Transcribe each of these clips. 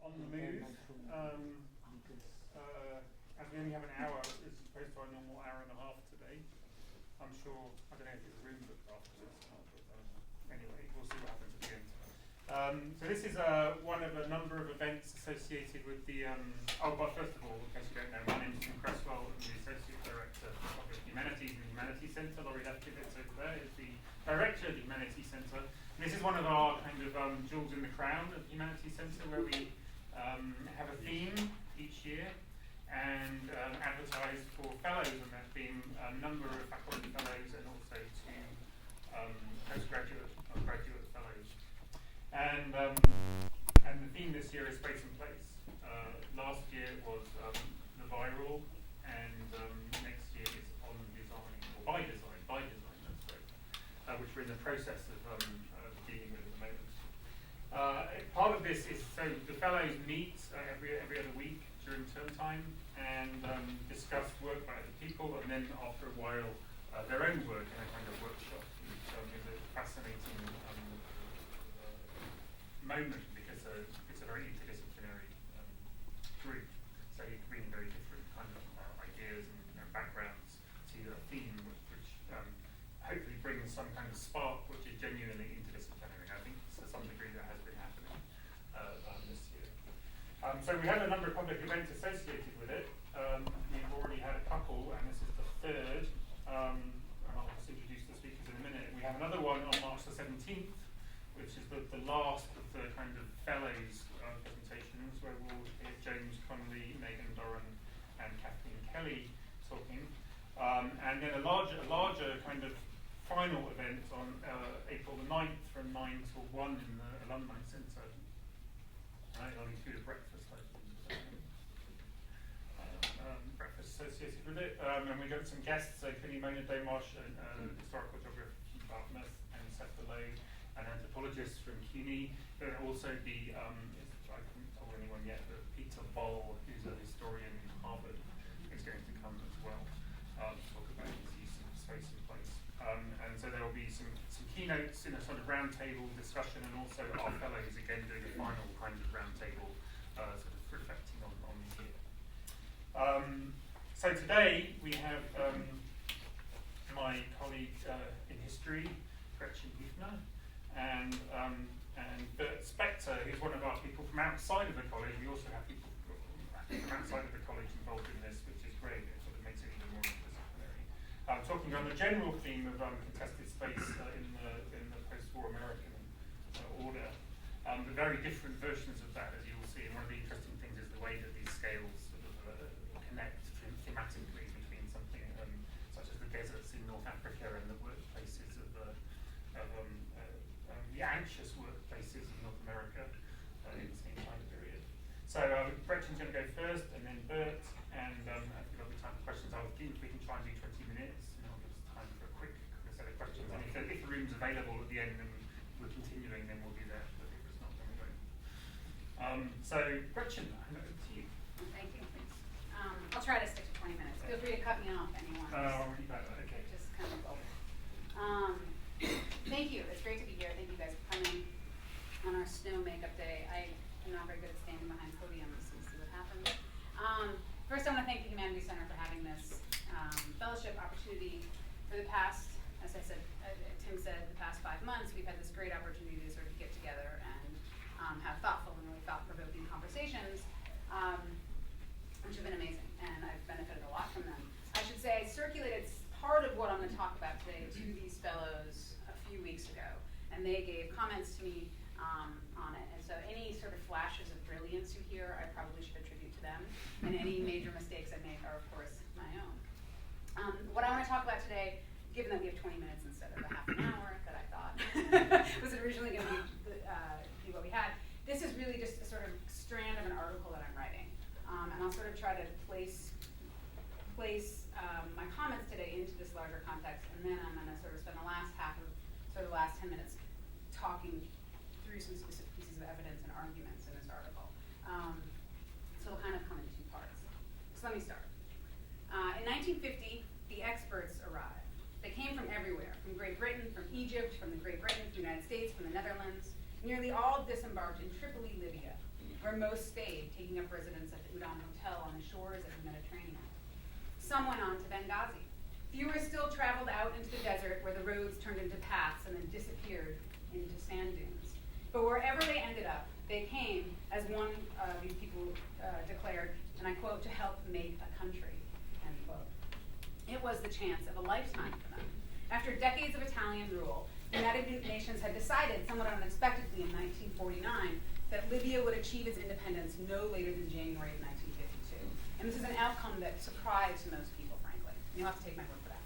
on the move. As we only have an hour as opposed to our normal hour and a half today, I'm sure, I don't know if it's room booked afterwards or not, but anyway, we'll see what happens at the end. So this is one of a number of events associated with the, but first of all, in case you don't know, my name is Tim Cresswell, I'm the Associate Director of the Humanities and the Humanities Centre. Laurie Lefkowitz over there is the Director of the Humanities Centre. And this is one of our kind of jewels in the crown of the Humanities Centre, where we have a theme each year and advertise for fellows on that theme, a number of faculty fellows and also two postgraduate or graduate fellows. And the theme this year is space and place. Last year was the viral, and next year is on design, or by design, that's right, which we're in the process of dealing with at the moment. Part of this is, so the fellows meet every other week during term time and discuss work by other people, and then after a while their own work in a kind of workshop, which is a fascinating moment because it's a very interdisciplinary group, so you can bring very different kind of ideas and backgrounds to a theme which hopefully brings some kind of spark which is genuinely interdisciplinary. I think to some degree that has been happening this year. So we have a number of public events associated with it. We've already had a couple, and this is the third. And I'll just introduce the speakers in a minute. We have another one on March the 17th, which is the last of the kind of fellows presentations, where we'll hear James Conley, Megan Doran, and Kathleen Kelly talking. And then a larger kind of final event on April the 9th from 9 till 1 in the Alumni Centre. It'll include a breakfast, breakfast associated with it. And we got some guests, so Kenny Mona Domarsh, historical geographer from Dartmouth, and Seth DeLay, an anthropologist from CUNY. There'll also be, I haven't told anyone yet, but Peter Boll, who's a historian in Harvard, is going to come as well to talk about his use of space and place. And so there will be some keynotes in a sort of roundtable discussion, and also our fellows again doing a final kind of roundtable sort of reflecting on the year. So today we have my colleague in history, Gretchen Heefner, and Bert Spector, who's one of our people from outside of the college. We also have people from outside of the college involved in this, which is great. It sort of makes it even more interdisciplinary. Talking on the general theme of contested space in the post-war American order, but very different versions of that, as you will see. And one of the interesting things is the way that these scales sort of connect thematically between something such as the deserts in North Africa and the workplaces of the anxious workplaces in North America in the same time period. So Gretchen's going to go first, and then Bert, and I think there'll be time for questions. We can try and do 20 minutes, and I'll give us time for a quick set of questions. And if the room's available at the end and we're continuing, then we'll be there. But if it's not, then we won't. So Gretchen, over to you. Thank you. I'll try to stick to 20 minutes. Feel free to cut me off anyone. I'm really bad at that. Okay. Just kind of both. Thank you. It's great to be here. Thank you guys for coming on our snow makeup day. I am not very good at standing behind podiums, so we'll see what happens. First, I want to thank the Humanities Center for having this fellowship opportunity. For the past, as I said, Tim said, the past 5 months, we've had this great opportunity to sort of get together and have thoughtful and really thought-provoking conversations, which have been amazing, and I've benefited a lot from them. I should say I circulated part of what I'm going to talk about today to these fellows a few weeks ago, and they gave comments to me on it. And so any sort of flashes of brilliance you hear, I probably should attribute to them, and any major mistakes I make are, of course, my own. What I want to talk about today, given that we have 20 minutes instead of a half an hour that I thought was originally going to be what we had, this is really just a sort of strand of an article that I'm writing. And I'll sort of try to place my comments today into this larger context, and then I'm going to sort of spend the last 10 minutes talking through some specific pieces of evidence and arguments in this article. So it'll kind of come in 2 parts. So let me start. In 1950, the experts arrived. They came from everywhere, from Great Britain, from Egypt, from the Great Britain, from the United States, from the Netherlands. Nearly all disembarked in Tripoli, Libya, where most stayed, taking up residence at the Udon Hotel on the shores of the Mediterranean. Some went on to Benghazi. Fewer still traveled out into the desert where the roads turned into paths and then disappeared into sand dunes. But wherever they ended up, they came, as one of these people declared, and I quote, to help make a country, end quote. It was the chance of a lifetime for them. After decades of Italian rule, the United Nations had decided, somewhat unexpectedly in 1949, that Libya would achieve its independence no later than January of 1952. And this is an outcome that surprised most people, frankly. You'll have to take my word for that.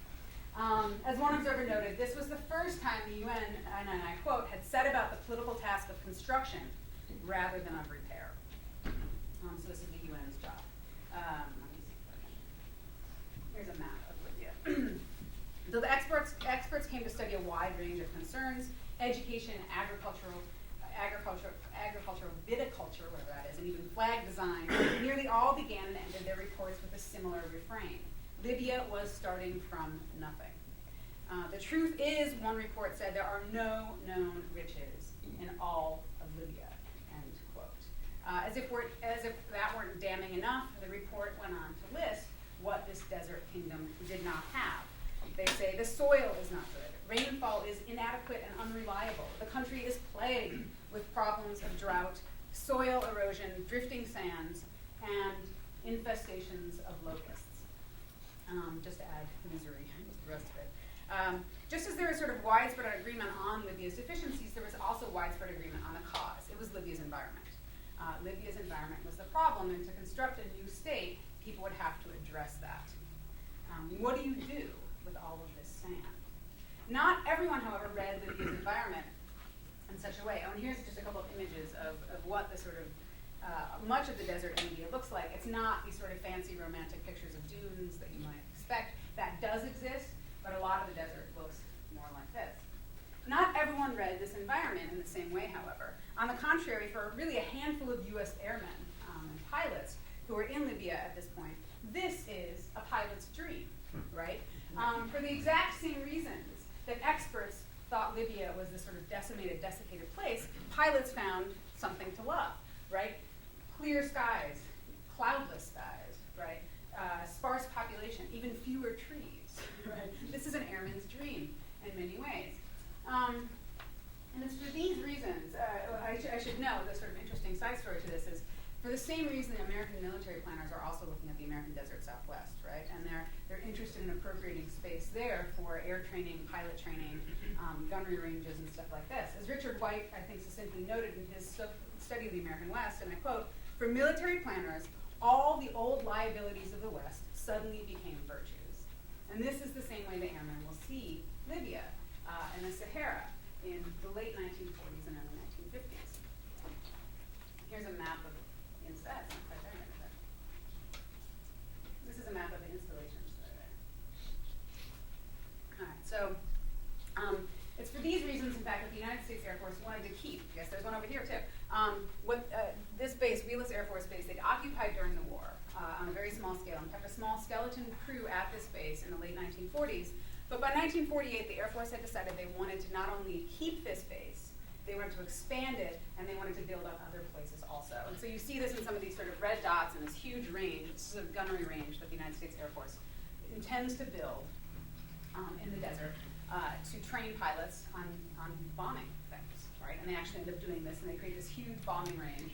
As one observer noted, this was the first time the UN, and I quote, had set about the political task of construction rather than of repair. So this is the UN's job. Let me see if I can. Here's a map of Libya. So the experts came to study a wide range of concerns: education, agricultural, viticulture, whatever that is, and even flag design. Nearly all began and ended their reports with a similar refrain: Libya was starting from nothing. The truth is, one report said, there are no known riches in all of Libya, end quote. As if that weren't damning enough, the report went on to list what this desert kingdom did not have. They say the soil is not good, rainfall is inadequate and unreliable, the country is plagued with problems of drought, soil erosion, drifting sands, and infestations of locusts. Just to add misery to the rest of it. Just as there is sort of widespread agreement on Libya's deficiencies, there was also widespread agreement on the cause. It was Libya's environment. Libya's environment was the problem, and to construct a new state, people would have to address that. What do you do with all of this sand? Not everyone, however, read Libya's environment in such a way. And here's just a couple of images of what the sort of much of the desert in Libya looks like. It's not these sort of fancy romantic pictures of dunes that you might expect. That does exist, but a lot of the desert looks more like this. Not everyone read this environment in the same way, however. On the contrary, for really a handful of US airmen and pilots who were in Libya at this point, this is a pilot's dream, right? For the exact same reasons that experts thought Libya was this sort of decimated, desiccated place, pilots found something to love, right? Clear skies, cloudless skies, right? Sparse population, even fewer trees, right? This is an airman's dream in many ways. And it's for these reasons, I should know, the sort of interesting side story to this is, for the same reason the American military planners are also looking at the American desert Southwest, right? And they're interested in appropriating space there for air training, pilot training, gunnery ranges, and stuff like this. As Richard White, I think, succinctly noted in his study of the American West, and I quote, "For military planners, all the old liabilities of the West suddenly became virtues." And this is the same way the airmen will see Libya and the Sahara in the late 1940s and early 1950s. Here's a map of the installations. Not quite there yet, is it? This is a map of the installations that are there. All right, so it's for these reasons, in fact, that the United States Air Force wanted to keep, yes, there's one over here too, this base, Wheelus Air Force Base, they'd occupied during the war on a very small scale, and kept a small skeleton crew at this base in the late 1940s. But by 1948, the Air Force had decided they wanted to not only keep this base, they wanted to expand it, and they wanted to build up other places also. And so you see this in some of these sort of red dots in this huge range, this is a gunnery range that the United States Air Force intends to build in the desert to train pilots on bombing things, right? And they actually end up doing this, and they create this huge bombing range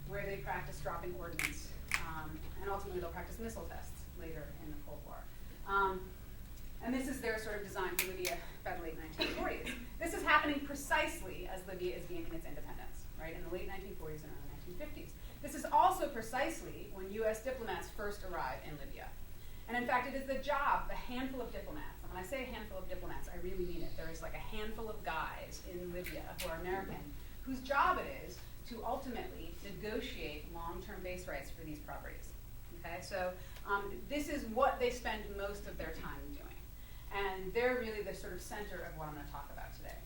where they practice dropping ordnance, and ultimately they'll practice missile tests later in the Cold War. And this is their sort of design for Libya by the late 1940s. This is happening precisely as Libya is gaining its independence, right, in the late 1940s and early 1950s. This is also precisely when US diplomats first arrive in Libya. And in fact, it is the job, the handful of diplomats, and when I say a handful of diplomats, I really mean it. There is like a handful of guys in Libya who are American, whose job it is to ultimately negotiate long-term base rights for these properties. Okay, so this is what they spend most of their time doing. And they're really the sort of center of what I'm going to talk about today.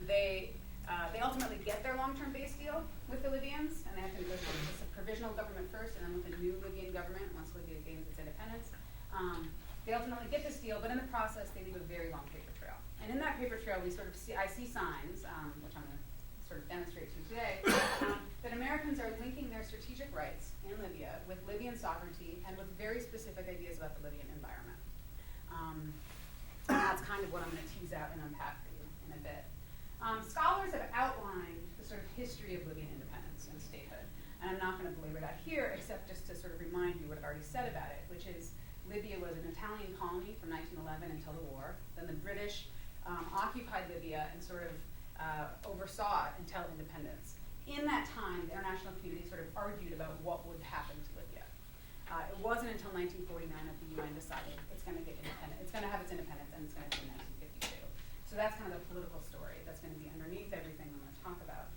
They ultimately get their long-term base deal with the Libyans, and they have to negotiate with a provisional government first, and then with a new Libyan government once Libya gains its independence. They ultimately get this deal, but in the process, they leave a very long paper trail. And in that paper trail, I see signs, which I'm going to sort of demonstrate to you today, rights in Libya with Libyan sovereignty and with very specific ideas about the Libyan environment. And that's kind of what I'm going to tease out and unpack for you in a bit. Scholars have outlined the sort of history of Libyan independence and statehood. And I'm not going to belabor that here, except just to sort of remind you what I've already said about it, which is Libya was an Italian colony from 1911 until the war. Then the British occupied Libya and sort of oversaw it until independence. In that time, the international community sort of argued about what would happen to Libya. It wasn't until 1949 that the UN decided it's going to get independent. It's going to have its independence, and it's going to be in 1952. So that's kind of the political story that's going to be underneath everything I'm going to talk about.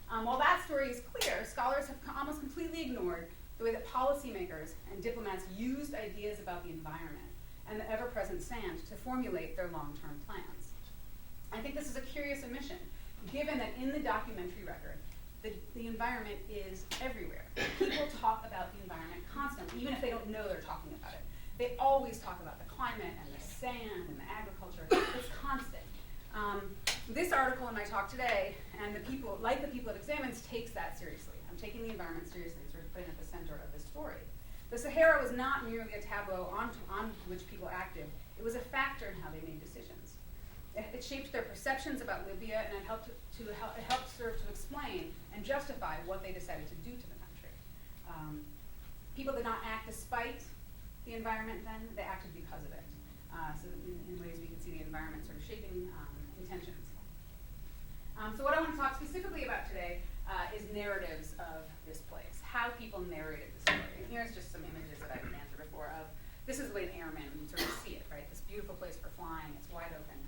While that story is clear, scholars have almost completely ignored the way that policymakers and diplomats used ideas about the environment and the ever-present sand to formulate their long-term plans. I think this is a curious omission, given that in the documentary record, the environment is everywhere. People talk about the environment constantly, even if they don't know they're talking about it. They always talk about the climate and the sand and the agriculture. It's constant. This article in my talk today, and the people have examined, takes that seriously. I'm taking the environment seriously, sort of putting it at the center of this story. The Sahara was not merely a tableau on which people acted. It was a factor in how they made decisions. It shaped their perceptions about Libya, and it helped serve to explain and justify what they decided to do to the country. People did not act despite the environment then, they acted because of it. So in ways we can see the environment sort of shaping intentions. So what I want to talk specifically about today is narratives of this place, how people narrated the story. And here's just some images that I've been answered before of, this is the way an airman, you sort of see it, right? This beautiful place for flying, it's wide open.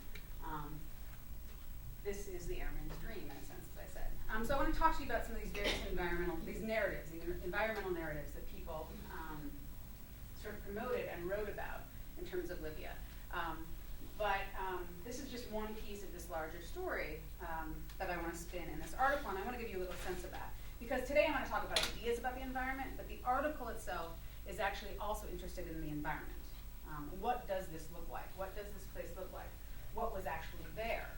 This is the airman's dream, in a sense, as I said. So I want to talk to you about some of these various narratives, these environmental narratives that people sort of promoted and wrote about in terms of Libya. But this is just one piece of this larger story that I want to spin in this article, and I want to give you a little sense of that. Because today I'm going to talk about ideas about the environment, but the article itself is actually also interested in the environment. What does this look like? What does this place look like? What was actually there?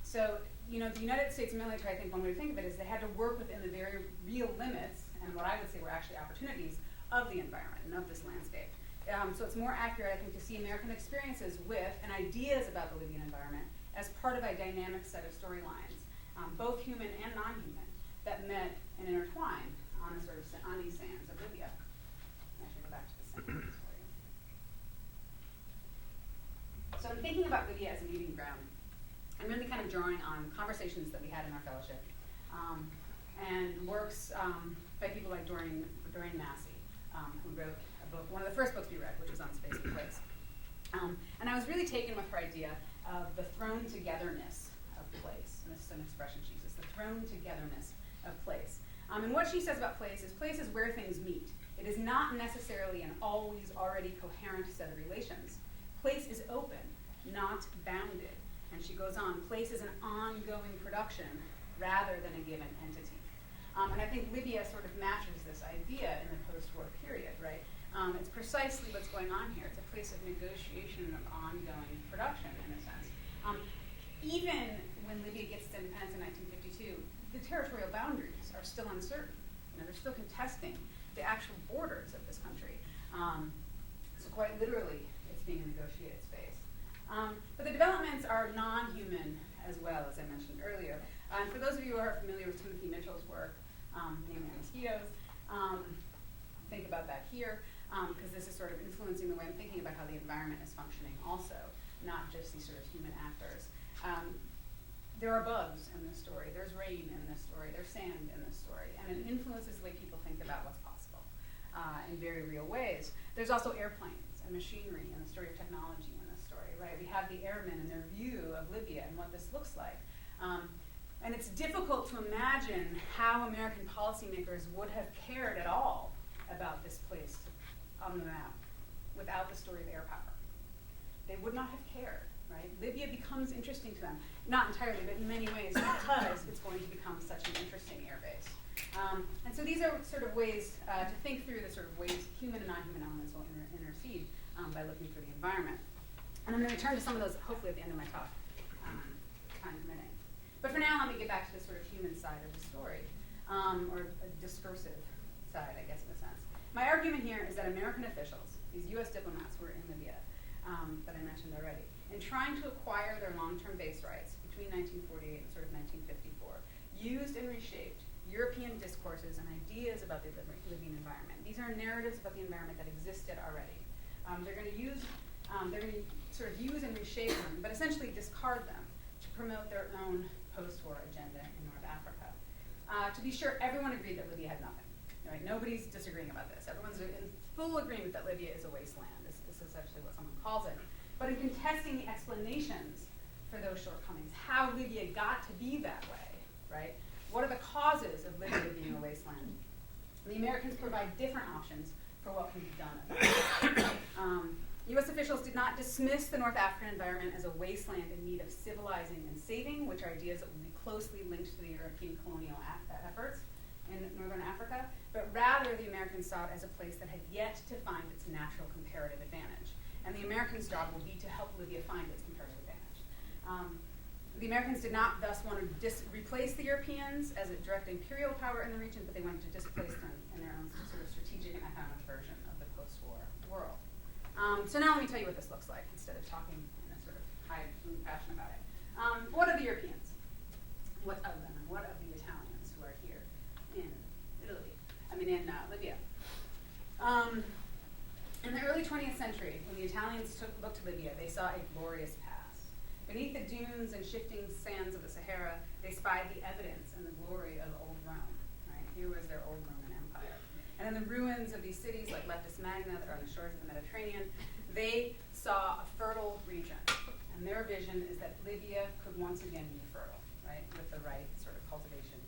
So, you know, the United States military, I think one way to think of it is they had to work within the very real limits, and what I would say were actually opportunities of the environment and of this landscape. So it's more accurate, I think, to see American experiences with and ideas about the Libyan environment as part of a dynamic set of storylines, both human and non-human, that met and intertwined on these sands of Libya. I should go back to the sentence for you. So I'm thinking about Libya as a meeting ground. I'm really kind of drawing on conversations that we had in our fellowship, and works by people like Doreen Massey, who wrote a book, one of the first books we read, which was on space and place. And I was really taken with her idea of the thrown togetherness of place. And this is an expression she uses, the thrown togetherness of place. And what she says about place is where things meet. It is not necessarily an always already coherent set of relations. Place is open, not bounded. And she goes on, place is an ongoing production rather than a given entity. And I think Libya sort of matches this idea in the post-war period, right? It's precisely what's going on here. It's a place of negotiation and of ongoing production, in a sense. Even when Libya gets its independence in 1952, the territorial boundaries are still uncertain. You know, they're still contesting the actual borders of this country. So quite literally, it's being a negotiated space. But the developments are non-human as well, as I mentioned earlier. And for those of you who are familiar with Timothy Mitchell's work, namely on mosquitoes, think about that here, because this is sort of influencing the way I'm thinking about how the environment is functioning also, not just these sort of human actors. There are bugs in this story, there's rain in this story, there's sand in this story, and it influences the way people think about what's possible in very real ways. There's also airplanes and machinery and the story of technology in this story, right? We have the airmen and their view of Libya and what this looks like. And it's difficult to imagine how American policymakers would have cared at all about this place on the map without the story of air power. They would not have cared, right? Libya becomes interesting to them, not entirely, but in many ways, because it's going to become such an interesting air base. And so these are sort of ways to think through the sort of ways human and non-human elements will intercede by looking through the environment. And I'm going to return to some of those hopefully at the end of my talk, time permitting. But for now, let me get back to the sort of human side of the story. or a discursive side, I guess, in a sense. My argument here is that American officials, these US diplomats who were in Libya, that I mentioned already, in trying to acquire their long-term base rights between 1948 and sort of 1954, used and reshaped European discourses and ideas about the Libyan environment. These are narratives about the environment that existed already. They're going to sort of use and reshape them, but essentially discard them to promote their own post-war agenda in North Africa. To be sure, everyone agreed that Libya had nothing. Right? Nobody's disagreeing about this. Everyone's in full agreement that Libya is a wasteland. This is essentially what someone calls it. But in contesting the explanations for those shortcomings, how Libya got to be that way, right? What are the causes of Libya being a wasteland? The Americans provide different options for what can be done about it. US officials did not dismiss the North African environment as a wasteland in need of civilizing and saving, which are ideas that would be closely linked to the European colonial efforts in Northern Africa, but rather the Americans saw it as a place that had yet to find its natural comparative advantage. And the Americans' job will be to help Libya find its comparative advantage. The Americans did not thus want to replace the Europeans as a direct imperial power in the region, but they wanted to displace them in their own sort of strategic and economic version of the post-war world. So now let me tell you what this looks like instead of talking in a sort of high fashion about it. What are the Europeans? What of them? And what of the Italians who are here in Italy? I mean, in Libya. In the early 20th century, when the Italians looked to Libya, they saw a glorious past. Beneath the dunes and shifting sands of the Sahara, they spied the evidence and the glory of old Rome. Right? Here was their old Roman Empire. And in the ruins of these cities like Leptis Magna that are on the shores of the Mediterranean, they saw a fertile region. And their vision is that Libya could once again be fertile, right, with the right sort of cultivation.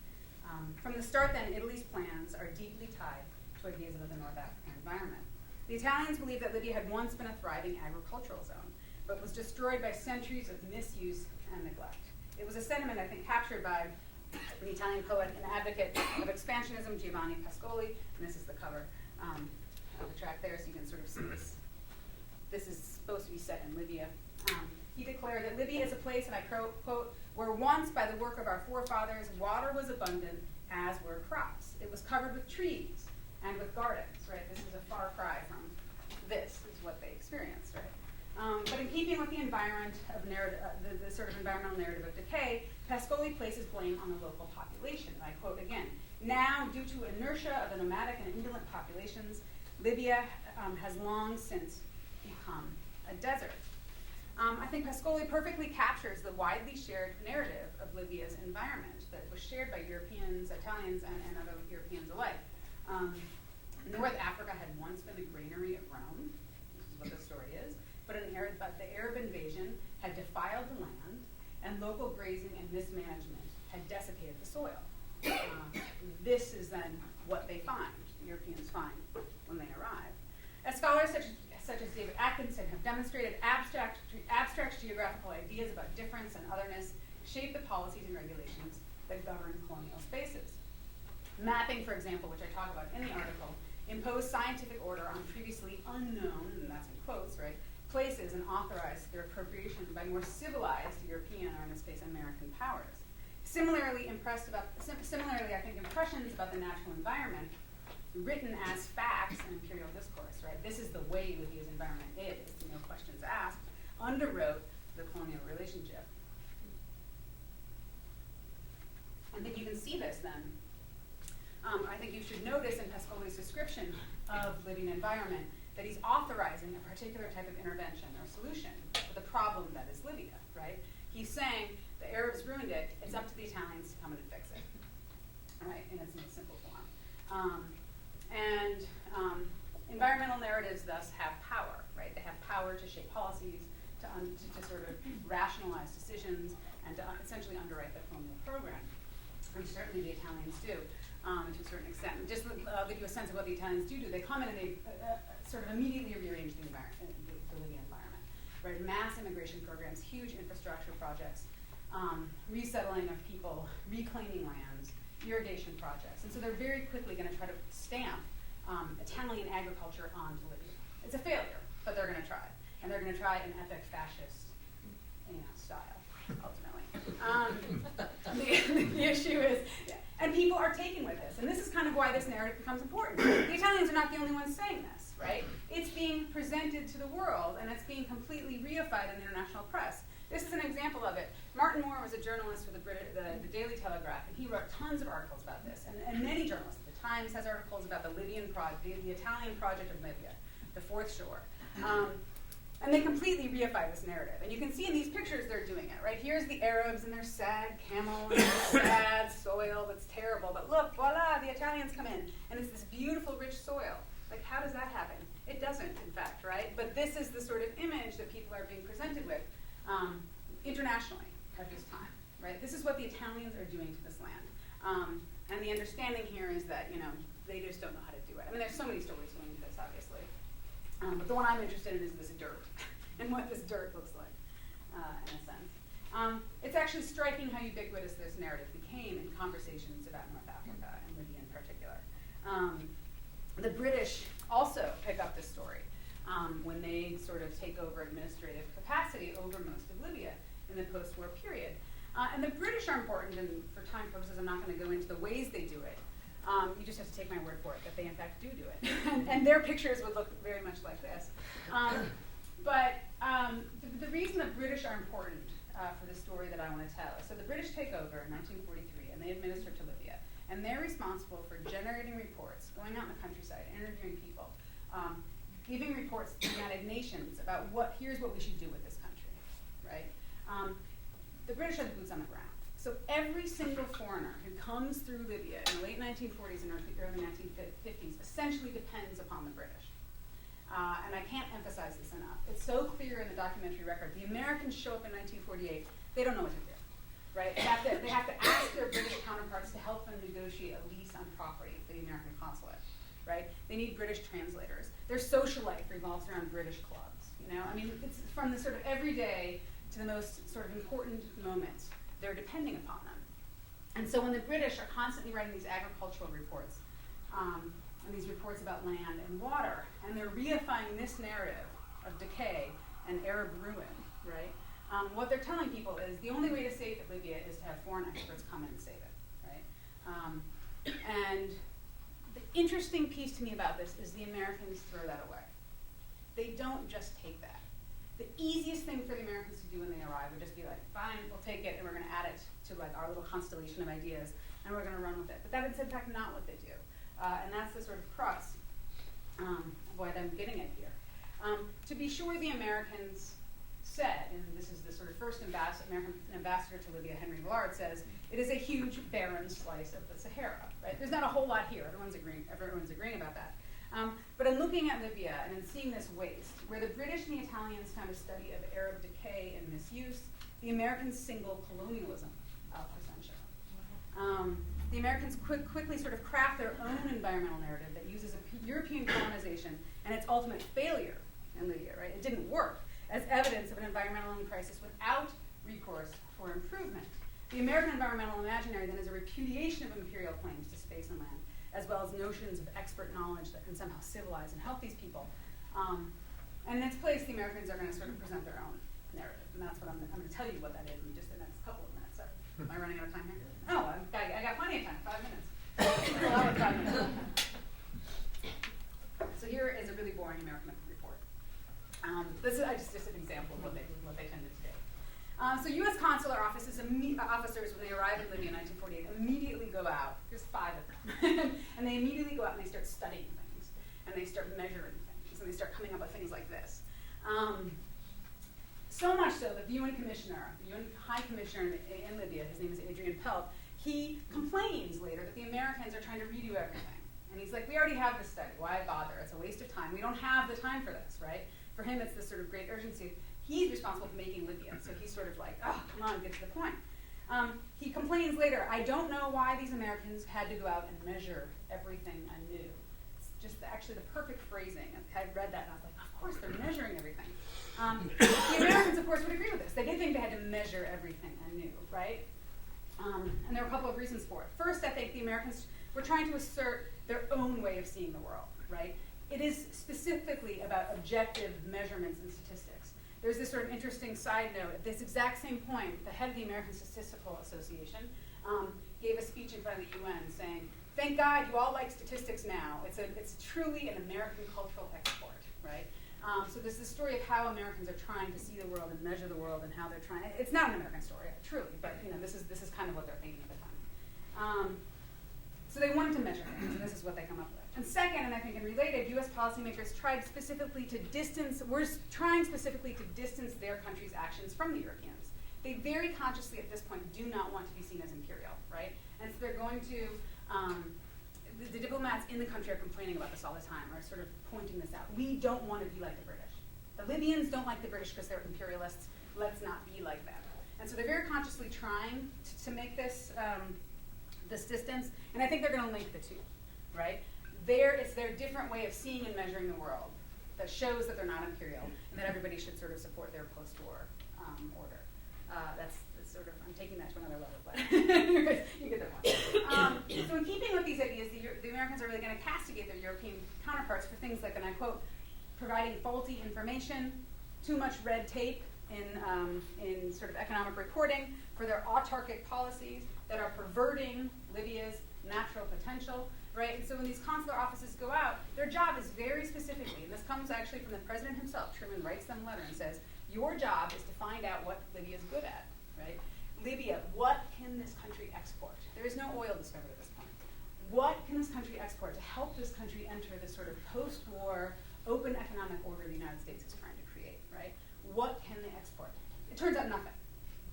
From the start then, Italy's plans are deeply tied to ideas of the North African environment. The Italians believed that Libya had once been a thriving agricultural zone, but was destroyed by centuries of misuse and neglect. It was a sentiment, I think, captured by the Italian poet and advocate of expansionism, Giovanni Pascoli, and this is the cover of the track there, so you can sort of see this. This is supposed to be set in Libya. He declared that Libya is a place, and I quote, where once by the work of our forefathers, water was abundant, as were crops. It was covered with trees and with gardens, right? This is a far cry from this, is what they experienced, right? But in keeping with the environment of the sort of environmental narrative of decay, Pascoli places blame on the local population. And I quote again, now, due to inertia of the nomadic and indolent populations, Libya has long since become a desert. I think Pascoli perfectly captures the widely shared narrative of Libya's environment that was shared by Europeans, Italians, and other Europeans alike. North Africa had once been the granary of Rome, which is what the story is, but the Arab invasion had defiled the land, and local grazing and mismanagement had desiccated the soil. This is then what they find, Europeans find, when they arrive. As scholars such as David Atkinson have demonstrated, abstract geographical ideas about difference and otherness shape the policies and regulations that govern colonial spaces. Mapping, for example, which I talk about in the article, imposed scientific order on previously unknown, and that's in quotes, right, places and authorized their appropriation by more civilized European, or in this case, American powers. Similarly, I think impressions about the natural environment written as facts in imperial discourse, right? This is the way Libya's environment is, no questions asked, underwrote the colonial relationship. I think you can see this then. I think you should notice in Pascoli's description of Libyan environment that he's authorizing a particular type of intervention or solution for the problem that is Libya, right? He's saying the Arabs ruined it, it's up to the Italians to come in and fix it, right, in its most simple form. Environmental narratives thus have power, right? They have power to shape policies, to sort of rationalize decisions, and to essentially underwrite the colonial program. And certainly the Italians do, to a certain extent. And just to give you a sense of what the Italians do, they come in and they sort of immediately rearrange the environment, the Libyan environment, right? Mass immigration programs, huge infrastructure projects, resettling of people, reclaiming lands, irrigation projects. And so they're very quickly going to try to stamp Italian agriculture onto Libya. It's a failure, but they're going to try. And they're going to try an epic fascist style, ultimately. The issue is, And people are taken with this. And this is kind of why this narrative becomes important. The Italians are not the only ones saying this, right? It's being presented to the world, and it's being completely reified in the international press. This is an example of it. Martin Moore was a journalist for the Daily Telegraph, and he wrote tons of articles about this. And many journalists, the Times has articles about the Libyan project, the Italian project of Libya, the Fourth Shore. And they completely reify this narrative. And you can see in these pictures they're doing it, right? Here's the Arabs and their sad camel and their sad soil that's terrible. But look, voila, the Italians come in. And it's this beautiful, rich soil. Like, how does that happen? It doesn't, in fact, right? But this is the sort of image that people are being presented with internationally at this time, right? This is what the Italians are doing to this land. And the understanding here is that, they just don't know how to do it. I mean, there's so many stories going into this, obviously. But the one I'm interested in is this dirt, and what this dirt looks like, in a sense. It's actually striking how ubiquitous this narrative became in conversations about North Africa, and Libya in particular. The British also pick up this story when they sort of take over administrative capacity over most of Libya in the post-war period. And the British are important, and for time purposes, I'm not going to go into the ways they do it. You just have to take my word for it that they in fact do it. And their pictures would look very much like this. The reason the British are important for the story that I want to tell is, so the British take over in 1943 and they administer to Libya. And they're responsible for generating reports, going out in the countryside, interviewing people, giving reports to the United Nations about here's what we should do with this country, right? The British are the boots on the ground. So every single foreigner who comes through Libya in the late 1940s and early 1950s essentially depends upon the British. And I can't emphasize this enough. It's so clear in the documentary record. The Americans show up in 1948, they don't know what to do, right? They have to ask their British counterparts to help them negotiate a lease on property for the American consulate, right? They need British translators. Their social life revolves around British clubs, I mean, it's from the sort of everyday to the most sort of important moments. They're depending upon them. And so when the British are constantly writing these agricultural reports, and these reports about land and water, and they're reifying this narrative of decay and Arab ruin, right? What they're telling people is the only way to save Libya is to have foreign experts come in and save it, right? And the interesting piece to me about this is the Americans throw that away. They don't just take that. The easiest thing for the Americans to do when they arrive would just be like, fine, we'll take it and we're going to add it to like our little constellation of ideas and we're going to run with it. But that is in fact not what they do. And that's the sort of crux of what I'm getting at here. To be sure, the Americans said, and this is the sort of first American ambassador to Libya, Henry Villard, says, it is a huge barren slice of the Sahara, right? There's not a whole lot here. Everyone's agreeing about that. But in looking at Libya and in seeing this waste, where the British and the Italians found a study of Arab decay and misuse, the Americans single colonialism out for sunshine. The Americans quickly sort of craft their own environmental narrative that uses European colonization and its ultimate failure in Libya, right? It didn't work, as evidence of an environmental crisis without recourse for improvement. The American environmental imaginary then is a repudiation of imperial claims to space and land, as well as notions of expert knowledge that can somehow civilize and help these people. And in its place, the Americans are going to sort of present their own narrative, and that's what I'm going to tell you what that is in just the next couple of minutes. So, am I running out of time here? Oh, I got plenty of time, 5 minutes. Well, that was 5 minutes. So here is a really boring American report. This is just an example of what they tended to do. So U.S. consular officers, when they arrive in Libya in 1948, immediately go out. There's 5 of them. And they immediately go out and they start studying things. And they start measuring things. And they start coming up with things like this. So much so that the UN Commissioner, the UN High Commissioner in Libya, his name is Adrian Pelt, he complains later that the Americans are trying to redo everything. And he's like, we already have this study. Why bother? It's a waste of time. We don't have the time for this, right? For him, it's this sort of great urgency. He's responsible for making Libya, so he's sort of like, oh, come on, get to the point. He complains later, I don't know why these Americans had to go out and measure everything anew. It's just actually the perfect phrasing. I read that and I was like, of course, they're measuring everything. The Americans, of course, would agree with this. They did think they had to measure everything anew, right? And there were a couple of reasons for it. First, I think the Americans were trying to assert their own way of seeing the world, right? It is specifically about objective measurements and statistics. There's this sort of interesting side note. At this exact same point, the head of the American Statistical Association, gave a speech in front of the UN saying, "Thank God you all like statistics now. It's truly an American cultural export," right? So there's this story of how Americans are trying to see the world and measure the world and how they're trying. It's not an American story, truly, but this is kind of what they're thinking at the time. So they wanted to measure things, and this is what they come up with. And second, and I think in related, U.S. policymakers tried specifically to distance. We're trying specifically to distance their country's actions from the Europeans. They very consciously at this point do not want to be seen as imperial, right? And so they're going to. The diplomats in the country are complaining about this all the time, are sort of pointing this out. We don't want to be like the British. The Libyans don't like the British because they're imperialists. Let's not be like them. And so they're very consciously trying to make this this distance, and I think they're going to link the two, right? It's their different way of seeing and measuring the world that shows that they're not imperial and that everybody should sort of support their post-war order. That's sort of, I'm taking that to another level, but you get the point. So in keeping with these ideas, the Americans are really going to castigate their European counterparts for things like, and I quote, providing faulty information, too much red tape in sort of economic reporting, for their autarkic policies that are perverting Libya's natural potential, right? And so when these consular offices go out, their job is very specifically, and this comes actually from the president himself. Truman writes them a letter and says, your job is to find out what Libya is good at, right? Libya, what can this country export? There is no oil discovered at this point. What can this country export to help this country enter this sort of post-war open economic order the United States is trying to create, right? What can they export? It turns out nothing.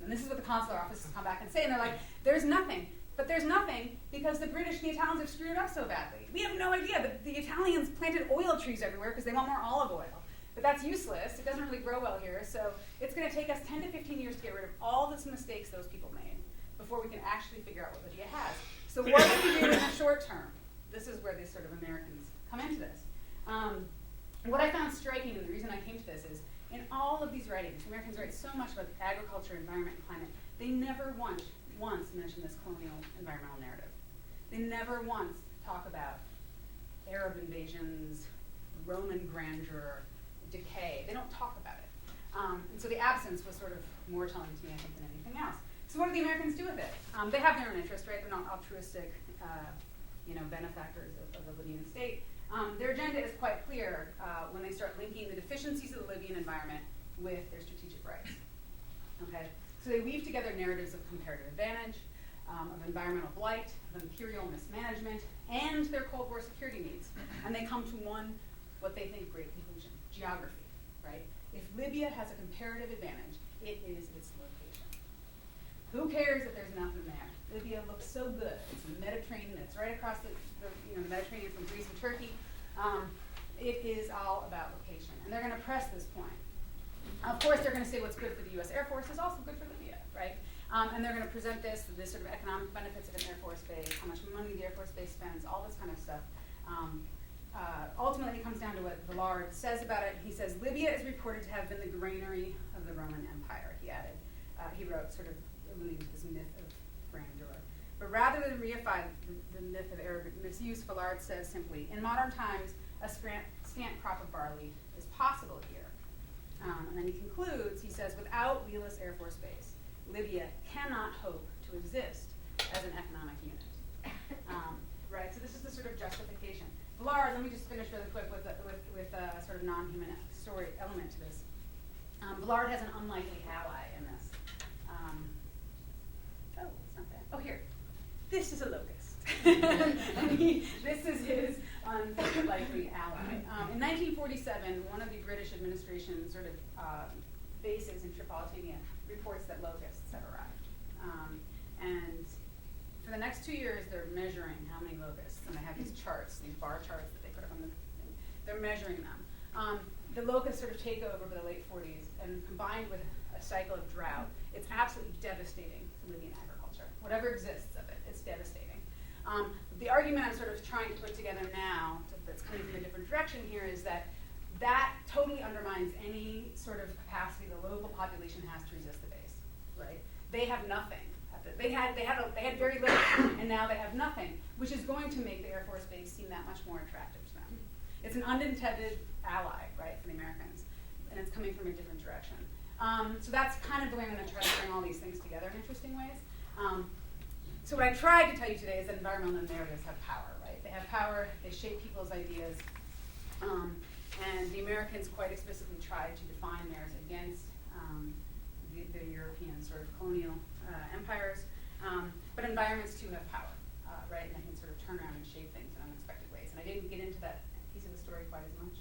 And this is what the consular offices come back and say, and they're like, there's nothing. But there's nothing because the British and the Italians have screwed it up so badly. We have no idea. The Italians planted oil trees everywhere because they want more olive oil. But that's useless. It doesn't really grow well here. So it's going to take us 10 to 15 years to get rid of all the mistakes those people made before we can actually figure out what Libya has. So what do we do in the short term? This is where these sort of Americans come into this. What I found striking, and the reason I came to this is, in all of these writings, Americans write so much about agriculture, environment, and climate. They never once mention this colonial environmental narrative. They never once talk about Arab invasions, Roman grandeur, decay. They don't talk about it. And so the absence was sort of more telling to me, I think, than anything else. So what do the Americans do with it? They have their own interest, right? They're not altruistic, benefactors of the Libyan state. Their agenda is quite clear when they start linking the deficiencies of the Libyan environment with their strategic rights. Okay, so they weave together narratives of comparative advantage, of environmental blight, of imperial mismanagement, and their Cold War security needs, and they come to what they think great conclusion: geography. Right? If Libya has a comparative advantage, it is its location. Who cares if there's nothing there? Libya looks so good. It's in the Mediterranean. It's right across the Mediterranean from Greece and Turkey. It is all about location. And they're going to press this point. Of course, they're going to say what's good for the U.S. Air Force is also good for Libya, right? And they're going to present this sort of economic benefits of an Air Force base, how much money the Air Force base spends, all this kind of stuff. Ultimately, it comes down to what Villard says about it. He says, Libya is reported to have been the granary of the Roman Empire, he added. He wrote, sort of alluding to this myth of grandeur. But rather than reify the myth of Arab misuse, Villard says simply, in modern times, a scant crop of barley is possible here. And then he concludes, he says, without Wheelus Air Force Base, Libya cannot hope to exist as an economic unit. Right, so this is the sort of justification. Villard, let me just finish really quick with a sort of non-human story element to this. Villard has an unlikely ally in this. It's not bad. Oh, here. This is a locust. This is his unlikely ally. In 1947, one of the British administration sort of bases in Tripolitania reports that locusts have arrived. And for the next 2 years, they're measuring how many locusts, and they have these charts, these bar charts that they put up on the thing. They're measuring them. The locusts sort of take over by the late 40s, and combined with a cycle of drought, it's absolutely devastating to Libyan agriculture. Whatever exists of it, it's devastating. The argument I'm sort of trying to put together now, that's coming from a different direction here, is that totally undermines any sort of capacity the local population has to resist the base, right? They have nothing. They had very little, and now they have nothing, which is going to make the Air Force Base seem that much more attractive to them. It's an unintended ally, right, for the Americans, and it's coming from a different direction. So that's kind of the way I'm going to try to bring all these things together in interesting ways. So what I tried to tell you today is that environmental narratives have power, right? They have power, they shape people's ideas, and the Americans quite explicitly tried to define theirs against the European sort of colonial empires. But environments too have power, right? And they can sort of turn around and shape things in unexpected ways. And I didn't get into that piece of the story quite as much,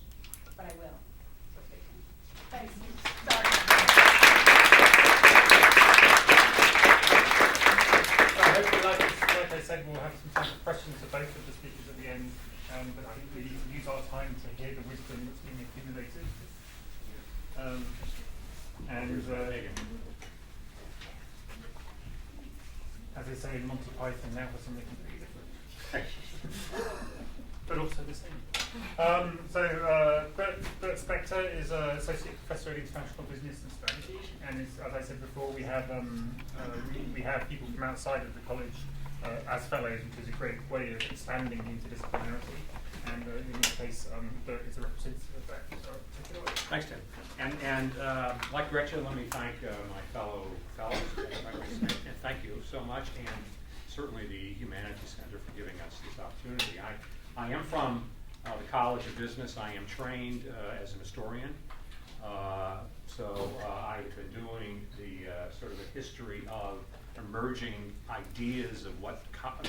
but I will. So stay tuned. Thanks. Sorry. Like I said, we'll have some time for questions for both of the speakers at the end, but I think we need to use our time to hear the wisdom that's being accumulated. As they say in Monty Python, now for something completely different. But also the same. Bert Spector is an Associate Professor at International Business and Strategy, and as I said before, we have people from outside of the college as fellows, which is a great way of expanding the interdisciplinarity. And in this case, Bert is a representative of that. So take it away. Thanks, Tim. And like Gretchen, let me thank my fellow fellows, and thank you so much, and certainly the Humanities Center for giving us this opportunity. I am from the College of Business. I am trained as an historian. So I've been doing the sort of the history of emerging ideas of what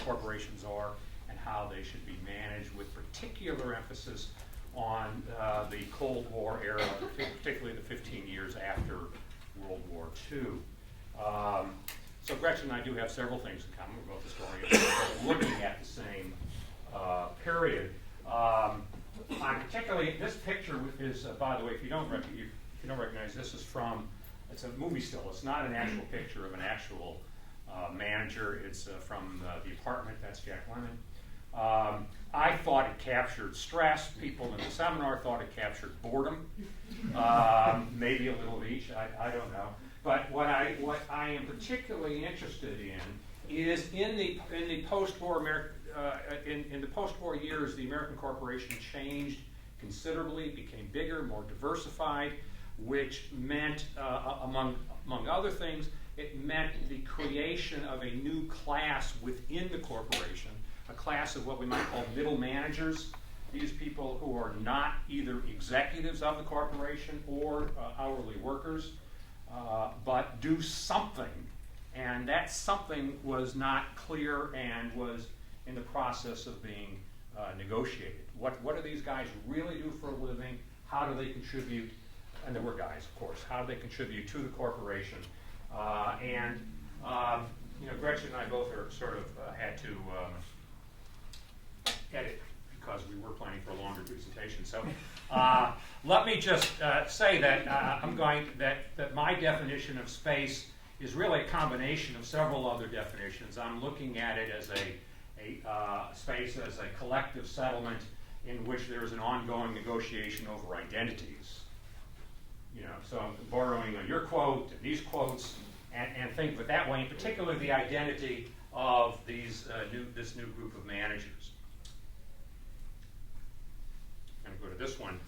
corporations are and how they should be managed, with particular emphasis on the Cold War era, particularly the 15 years after World War II. So Gretchen and I do have several things in common. We're both historians, looking at the same period. I'm particularly, this picture is, by the way, if you don't recognize, this is from, it's a movie still. It's not an actual picture of an actual manager. It's from The Apartment. That's Jack Lemmon. I thought it captured stress. People in the seminar thought it captured boredom. Maybe a little of each. I don't know. But what I am particularly interested in is in the post-war in the post-war years, the American corporation changed considerably, became bigger, more diversified, which meant, among other things, it meant the creation of a new class within the corporation, a class of what we might call middle managers. These people who are not either executives of the corporation or hourly workers, but do something. And that something was not clear and was in the process of being negotiated. What do these guys really do for a living? How do they contribute? And there were guys, of course. How do they contribute to the corporation? Gretchen and I both are sort of had to edit because we were planning for a longer presentation. So let me just say that that my definition of space is really a combination of several other definitions. I'm looking at it as a space as a collective settlement in which there is an ongoing negotiation over identities. So I'm borrowing on your quote and these quotes and think of it that way, in particular the identity of this new group of managers. I'm going to go to this one.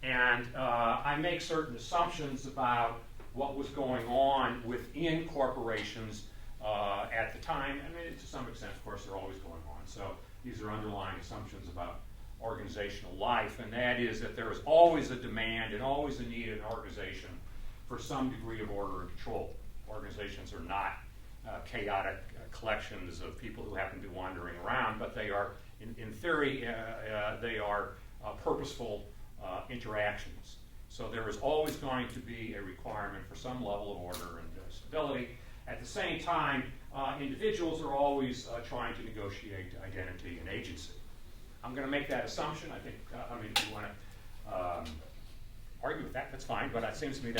And I make certain assumptions about what was going on within corporations at the time. I mean, to some extent, of course, they're always going on. So these are underlying assumptions about organizational life, and that is that there is always a demand and always a need in an organization for some degree of order and control. Organizations are not chaotic collections of people who happen to be wandering around, but they are, in theory, they are purposeful interactions. So there is always going to be a requirement for some level of order and stability. At the same time, individuals are always trying to negotiate identity and agency. I'm going to make that assumption. I think, if you want to argue with that, that's fine, but it seems to me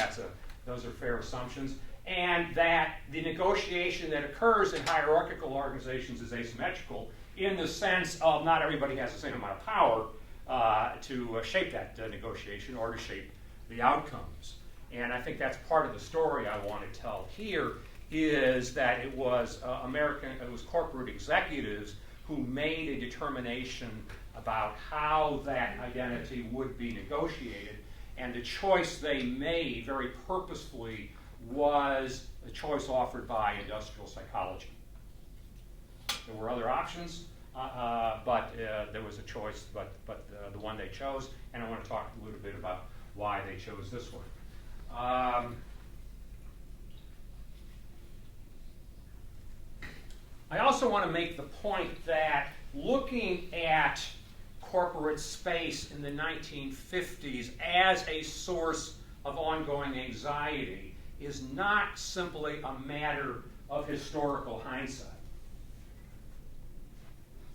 those are fair assumptions. And that the negotiation that occurs in hierarchical organizations is asymmetrical in the sense of not everybody has the same amount of power to shape that negotiation or to shape the outcomes. And I think that's part of the story I want to tell here, is that it was corporate executives who made a determination about how that identity would be negotiated, and the choice they made very purposefully was a choice offered by industrial psychology. There were other options, but there was a choice, but the one they chose, and I want to talk a little bit about why they chose this one. I also want to make the point that looking at corporate space in the 1950s as a source of ongoing anxiety is not simply a matter of historical hindsight.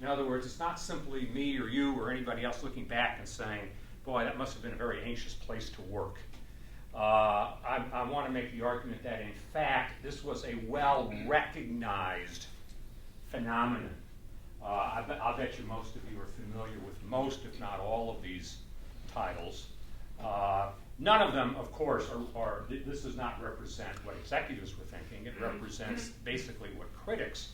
In other words, it's not simply me or you or anybody else looking back and saying, boy, that must have been a very anxious place to work. I want to make the argument that, in fact, this was a well-recognized phenomenon. I'll bet you most of you are familiar with most, if not all, of these titles. None of them, of course, this does not represent what executives were thinking. It represents basically what critics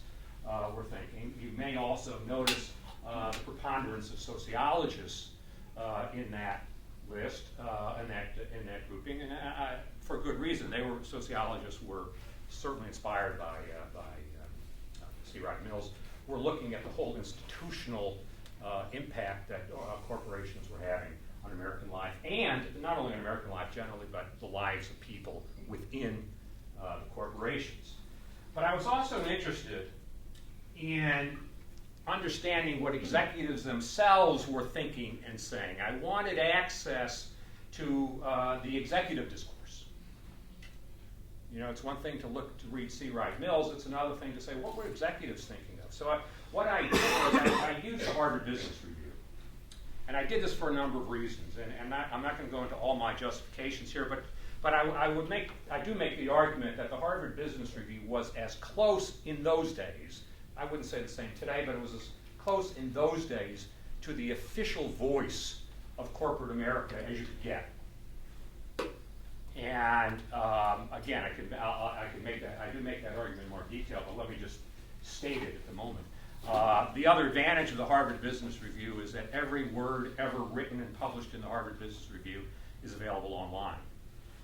were thinking. You may also notice the preponderance of sociologists in that list, in that grouping, and for good reason. Sociologists were certainly inspired by C. Wright Mills. We're looking at the whole institutional impact that corporations were having on American life, and not only on American life generally, but the lives of people within the corporations. But I was also interested in understanding what executives themselves were thinking and saying. I wanted access to the executive discourse. You know, it's one thing to read C. Wright Mills, it's another thing to say, what were executives thinking of? So what I did was I used the Harvard Business Review. And I did this for a number of reasons, and I'm not going to go into all my justifications here, but I do make the argument that the Harvard Business Review was as close in those days, I wouldn't say the same today, but it was as close in those days to the official voice of corporate America as you could get. And again, I do make that argument in more detail, but let me just state it at the moment. The other advantage of the Harvard Business Review is that every word ever written and published in the Harvard Business Review is available online.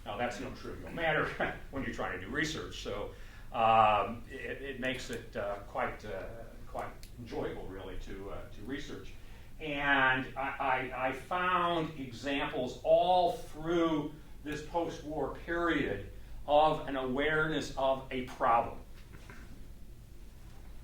Now, that's no trivial matter when you're trying to do research, so it makes it quite enjoyable, really, to research. And I found examples all through this post-war period of an awareness of a problem.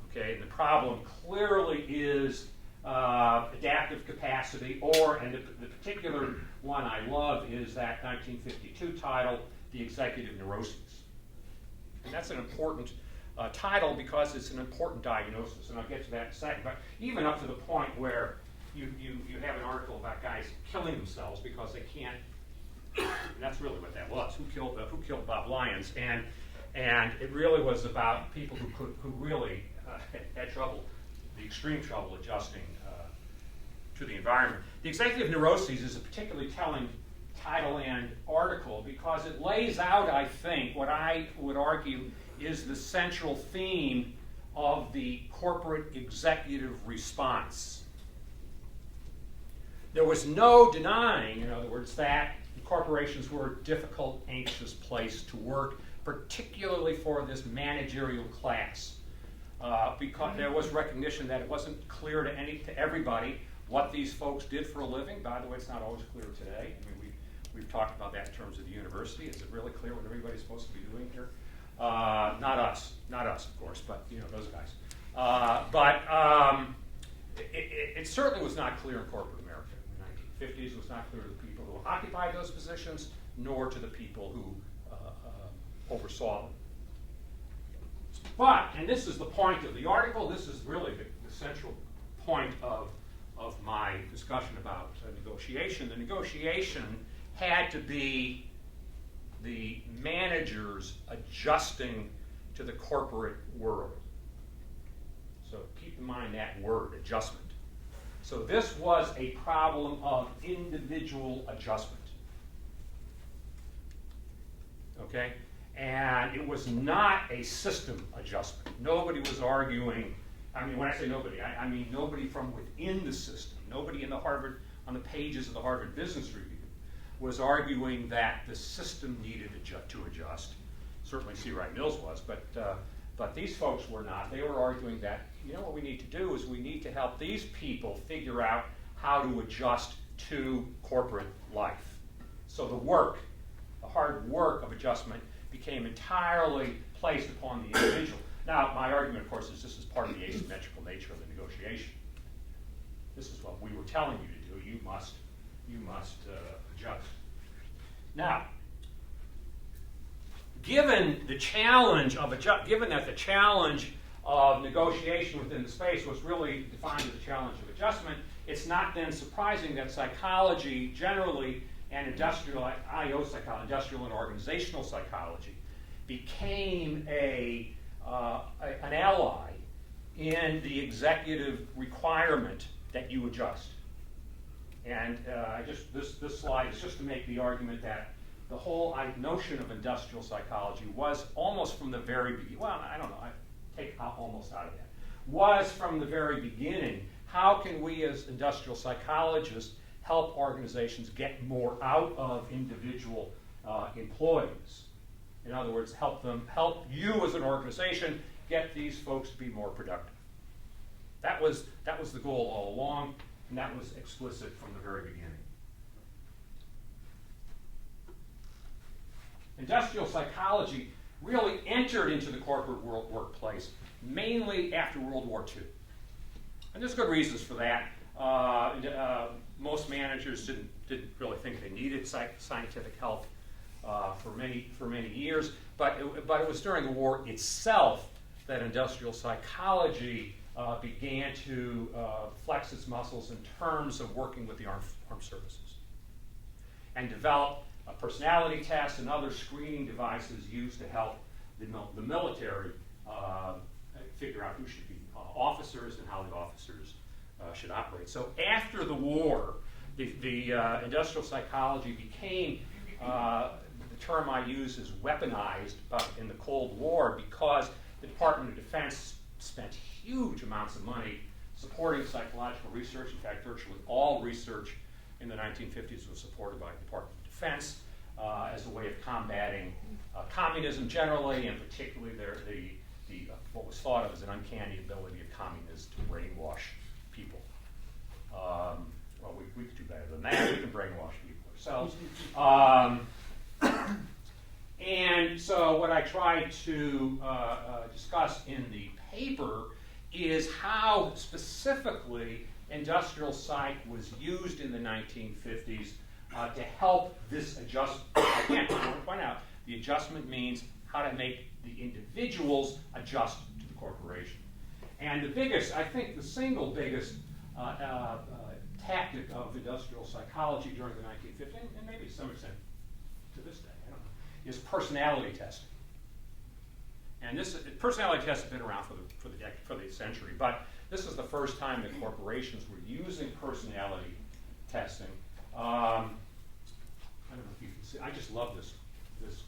Okay, and the problem clearly is adaptive capacity, and the particular one I love is that 1952 title, The Executive Neuroses. And that's an important title because it's an important diagnosis, and I'll get to that in a second. But even up to the point where you have an article about guys killing themselves because they can't, and that's really what that was, who killed Bob Lyons, and it really was about people who really had trouble, the extreme trouble adjusting to the environment. The Executive Neuroses is a particularly telling title and article because it lays out, I think, what I would argue is the central theme of the corporate executive response. There was no denying, in other words, that corporations were a difficult, anxious place to work, particularly for this managerial class. Because there was recognition that it wasn't clear to everybody what these folks did for a living. By the way, it's not always clear today. I mean, we've talked about that in terms of the university. Is it really clear what everybody's supposed to be doing here? Not us, of course, but those guys. It certainly was not clear in corporate America in the 1950s. It was not clear to the people who occupied those positions, nor to the people who oversaw them. But, and this is the point of the article, this is really the central point of my discussion about negotiation. The negotiation had to be the managers adjusting to the corporate world. So keep in mind that word, adjustment. So this was a problem of individual adjustment. Okay? And it was not a system adjustment. Nobody was arguing, I mean, when I say nobody, I mean nobody from within the system, nobody on the pages of the Harvard Business Review was arguing that the system needed to adjust. Certainly C. Wright Mills was, but these folks were not. They were arguing that you know what we need to do is we need to help these people figure out how to adjust to corporate life. So the hard work of adjustment became entirely placed upon the individual. Now, my argument, of course, is this is part of the asymmetrical nature of the negotiation. This is what we were telling you to do. You must adjust. Now, given the challenge of given that the challenge of negotiation within the space was really defined as a challenge of adjustment, it's not then surprising that psychology generally and industrial and organizational psychology became an ally in the executive requirement that you adjust. And this slide is just to make the argument that the whole notion of industrial psychology was almost from the very beginning, well, I don't know, I take almost out of that, was from the very beginning, how can we as industrial psychologists help organizations get more out of individual employees? In other words, help you as an organization get these folks to be more productive. That was the goal all along, and that was explicit from the very beginning. Industrial psychology really entered into the corporate workplace mainly after World War II. And there's good reasons for that. Most managers didn't really think they needed scientific help for many years, but it was during the war itself that industrial psychology began to flex its muscles in terms of working with the armed services and develop personality tests and other screening devices used to help the military figure out who should be officers and how the officers should operate. So after the war, the industrial psychology became, the term I use is weaponized in the Cold War, because the Department of Defense spent huge amounts of money supporting psychological research. In fact, virtually all research in the 1950s was supported by the Department of Defense as a way of combating communism generally, and particularly what was thought of as an uncanny ability of communists to brainwash people. Well, we could do better than that. We can brainwash people ourselves. And so what I tried to discuss in the paper is how specifically industrial psych was used in the 1950s to help this adjustment. Again, I want to point out, the adjustment means how to make the individuals adjust to the corporation. And the single biggest tactic of industrial psychology during the 1950s, and maybe to some extent to this day, I don't know, is personality testing. And personality tests have been around for the century, but this is the first time that corporations were using personality testing. I don't know if you can see. I just love this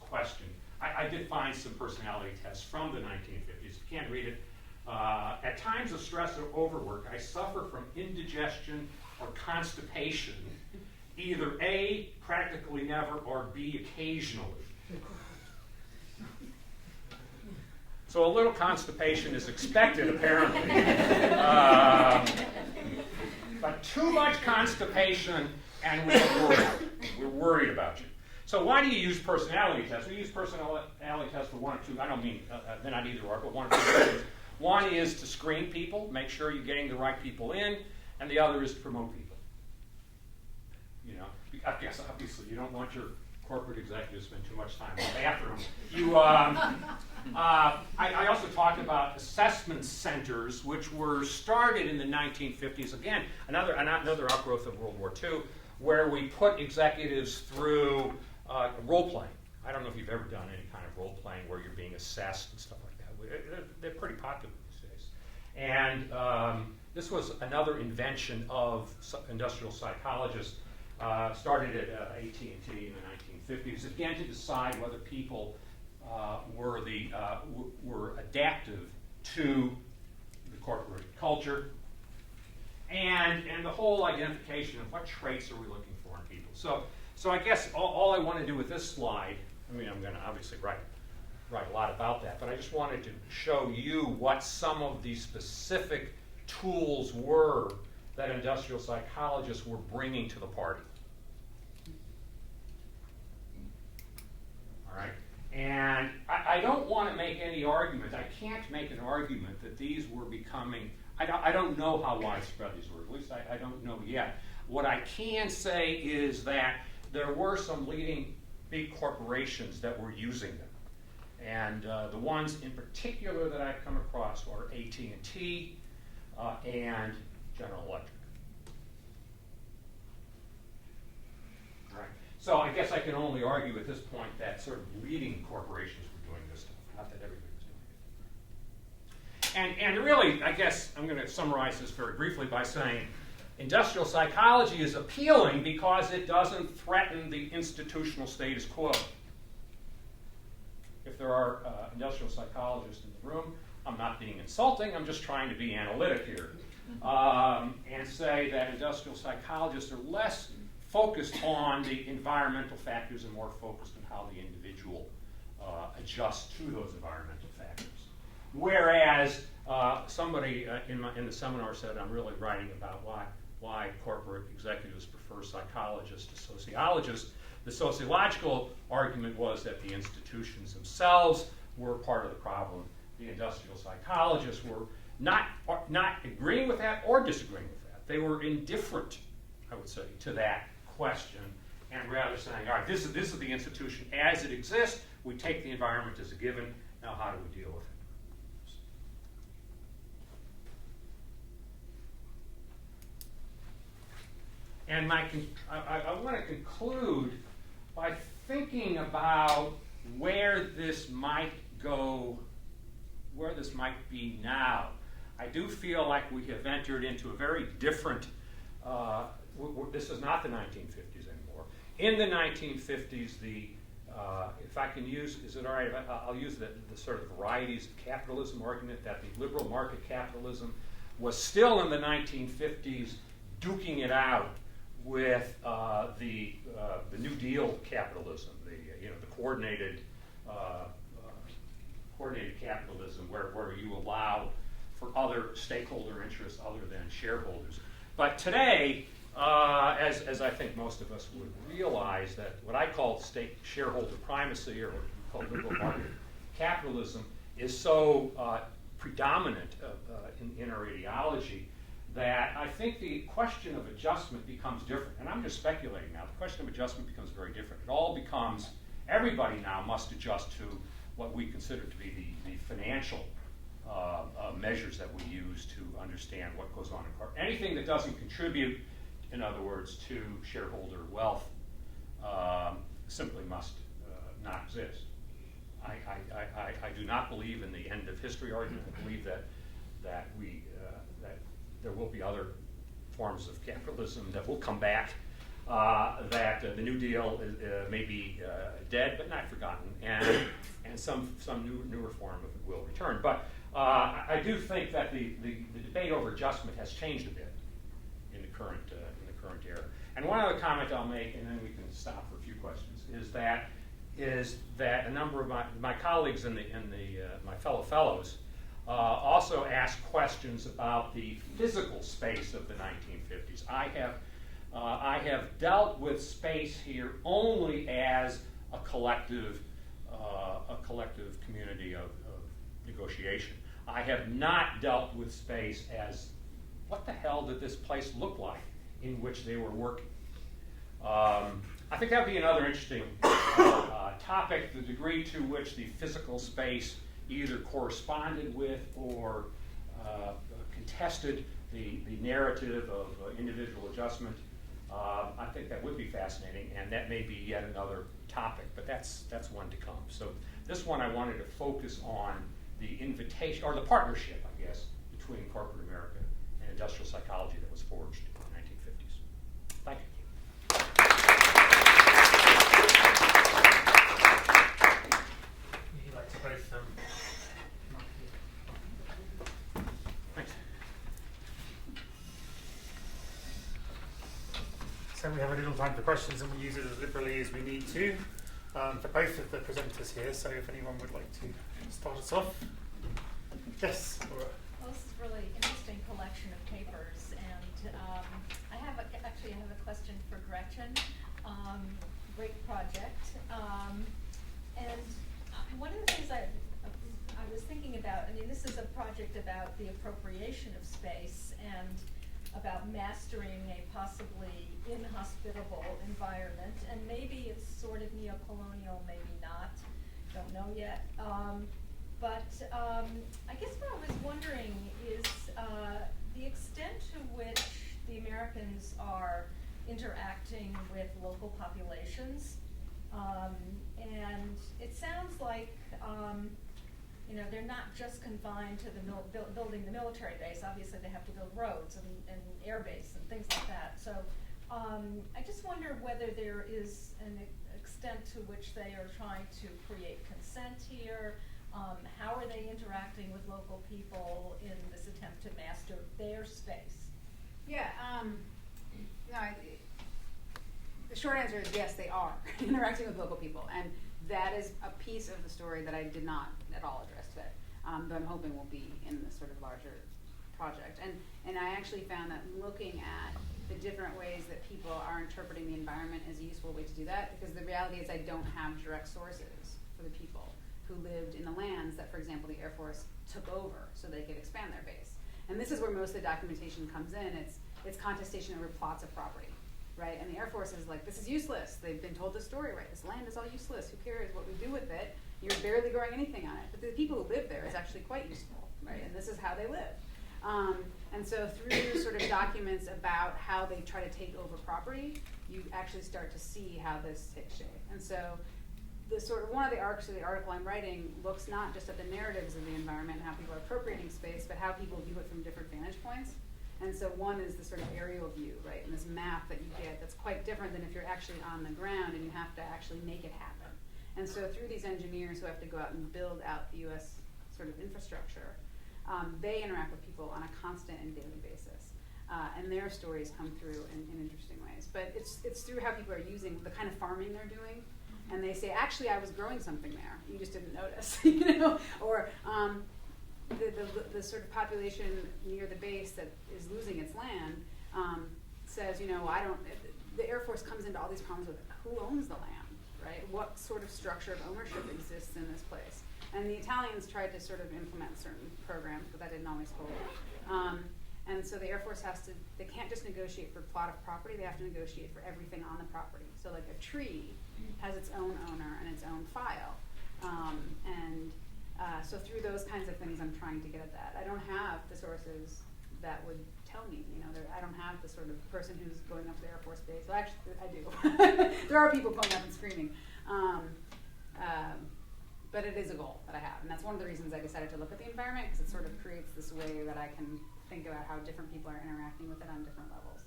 question. I did find some personality tests from the 1950s. If you can't read it. At times of stress or overwork, I suffer from indigestion or constipation, either A, practically never, or B, occasionally. So a little constipation is expected, apparently. But too much constipation, and we're worried about you. So why do you use personality tests? We use personality tests for one or two. I don't mean they're not either or, but one or two reasons. One is to screen people, make sure you're getting the right people in, and the other is to promote people. You know, I guess obviously you don't want your corporate executives spend too much time in the bathroom. I also talked about assessment centers, which were started in the 1950s. Again, another outgrowth of World War II, where we put executives through role-playing. I don't know if you've ever done any kind of role-playing where you're being assessed and stuff like that. They're pretty popular these days. And this was another invention of industrial psychologists, started at AT&T in the 1950s, again to decide whether people were adaptive to the corporate culture, and the whole identification of what traits are we looking for in people. So I guess all I want to do with this slide, I mean, I'm going to obviously write write a lot about that, but I just wanted to show you what some of the specific tools were that industrial psychologists were bringing to the party. All right, and I don't want to make any argument. I can't make an argument that these were becoming, I don't know how widespread these were, at least I don't know yet. What I can say is that there were some leading big corporations that were using them. And the ones in particular that I've come across are AT&T and General Electric. All right. So I guess I can only argue at this point that sort of leading corporations were doing this stuff, not that everybody was doing it. And really, I guess I'm going to summarize this very briefly by saying industrial psychology is appealing because it doesn't threaten the institutional status quo. If there are industrial psychologists in the room, I'm not being insulting, I'm just trying to be analytic here. And say that industrial psychologists are less focused on the environmental factors and more focused on how the individual adjusts to those environmental factors. Whereas somebody in the seminar said I'm really writing about why corporate executives prefer psychologists to sociologists. The sociological argument was that the institutions themselves were part of the problem. The industrial psychologists were not agreeing with that or disagreeing with that. They were indifferent, I would say, to that question, and rather saying, all right, this is the institution as it exists. We take the environment as a given. Now, how do we deal with it? And I want to conclude by thinking about where this might go, where this might be now. I do feel like we have entered into a very different, this is not the 1950s anymore. In the 1950s, if I can use, is it all right, I'll use the sort of varieties of capitalism argument, that the liberal market capitalism was still in the 1950s duking it out with the New Deal capitalism, the coordinated capitalism, where you allow for other stakeholder interests other than shareholders. But today, as I think most of us would realize, that what I call state shareholder primacy, or what we call liberal market capitalism, is so predominant in our ideology that I think the question of adjustment becomes different. And I'm just speculating now. The question of adjustment becomes very different. It all becomes, everybody now must adjust to what we consider to be the financial measures that we use to understand what goes on in corporate. Anything that doesn't contribute, in other words, to shareholder wealth simply must not exist. I do not believe in the end of history argument. I believe that there will be other forms of capitalism that will come back, that the New Deal may be dead but not forgotten, and some newer form of it will return. But I do think that the debate over adjustment has changed a bit in the current era. And one other comment I'll make, and then we can stop for a few questions, is that a number of my colleagues and my fellow fellows also asked questions about the physical space of the 1950s. I have dealt with space here only as a collective community of negotiation. I have not dealt with space as, what the hell did this place look like in which they were working? I think that would be another interesting topic, the degree to which the physical space either corresponded with or contested the narrative of individual adjustment. I think that would be fascinating, and that may be yet another topic, but that's one to come. So this one I wanted to focus on the invitation, or the partnership, I guess, between corporate America and industrial psychology that was forged in the 1950s. Thank you. You'd like to both Thanks. So we have a little time for questions, and we use it as liberally as we need to. for both of the presenters here. So if anyone would like to start us off. Yes, Laura. Well, this is a really interesting collection of papers, and I have a question for Gretchen. Great project, and one of the things I was thinking about. I mean, this is a project about the appropriation of space and about mastering a possibly inhospitable environment, and maybe it's sort of neo-colonial, maybe not. Don't know yet. But I guess what I was wondering is the extent to which the Americans are interacting with local populations. And it sounds like they're not just confined to the building the military base. Obviously, they have to build roads and air base and things like that. So I just wonder whether there is an extent to which they are trying to create consent here. How are they interacting with local people in this attempt to master their space? Yeah, the short answer is yes, they are interacting with local people, and that is a piece of the story that I did not at all address today, but I'm hoping will be in this sort of larger project. And I actually found that looking at the different ways that people are interpreting the environment is a useful way to do that, because the reality is I don't have direct sources for the people who lived in the lands that, for example, the Air Force took over so they could expand their base. And this is where most of the documentation comes in. It's contestation over plots of property, right? And the Air Force is like, this is useless. They've been told the story, right? This land is all useless. Who cares what we do with it? You're barely growing anything on it. But the people who live there is actually quite useful, right? And this is how they live. And so through sort of documents about how they try to take over property, you actually start to see how this takes shape. And so the sort of one of the arcs of the article I'm writing looks not just at the narratives of the environment and how people are appropriating space, but how people view it from different vantage points. And so one is the sort of aerial view, right? And this map that you get that's quite different than if you're actually on the ground and you have to actually make it happen. And so through these engineers who have to go out and build out the US sort of infrastructure, they interact with people on a constant and daily basis. And their stories come through in interesting ways. But it's through how people are using the kind of farming they're doing. And they say, actually, I was growing something there. You just didn't notice, Or the sort of population near the base that is losing its land says, the Air Force comes into all these problems with who owns the land, right? What sort of structure of ownership exists in this place? And the Italians tried to sort of implement certain programs, but that didn't always hold. And so the Air Force they can't just negotiate for plot of property, they have to negotiate for everything on the property. So like a tree has its own owner and its own file. So through those kinds of things, I'm trying to get at that. I don't have the sources that would tell me, I don't have the sort of person who's going up to the Air Force base. Well, actually, I do. There are people going up and screaming. But it is a goal that I have. And that's one of the reasons I decided to look at the environment, because it sort of creates this way that I can think about how different people are interacting with it on different levels.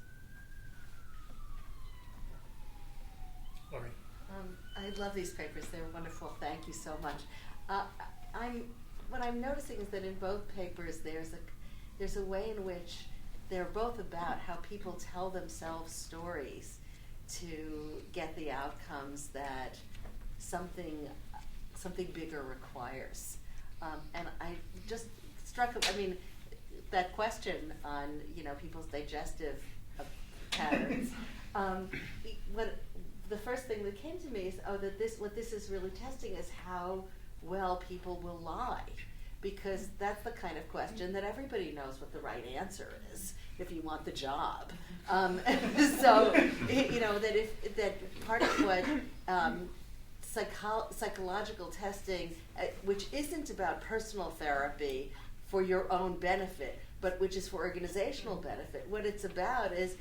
Laurie. I love these papers. They're wonderful. Thank you so much. What I'm noticing is that in both papers there's a way in which they're both about how people tell themselves stories to get the outcomes that something bigger requires. And I just struck, that question on, people's digestive patterns. The first thing that came to me is, what this is really testing is how well people will lie. Because that's the kind of question that everybody knows what the right answer is if you want the job. So, that part of what psychological testing, which isn't about personal therapy for your own benefit, but which is for organizational benefit. What it's about is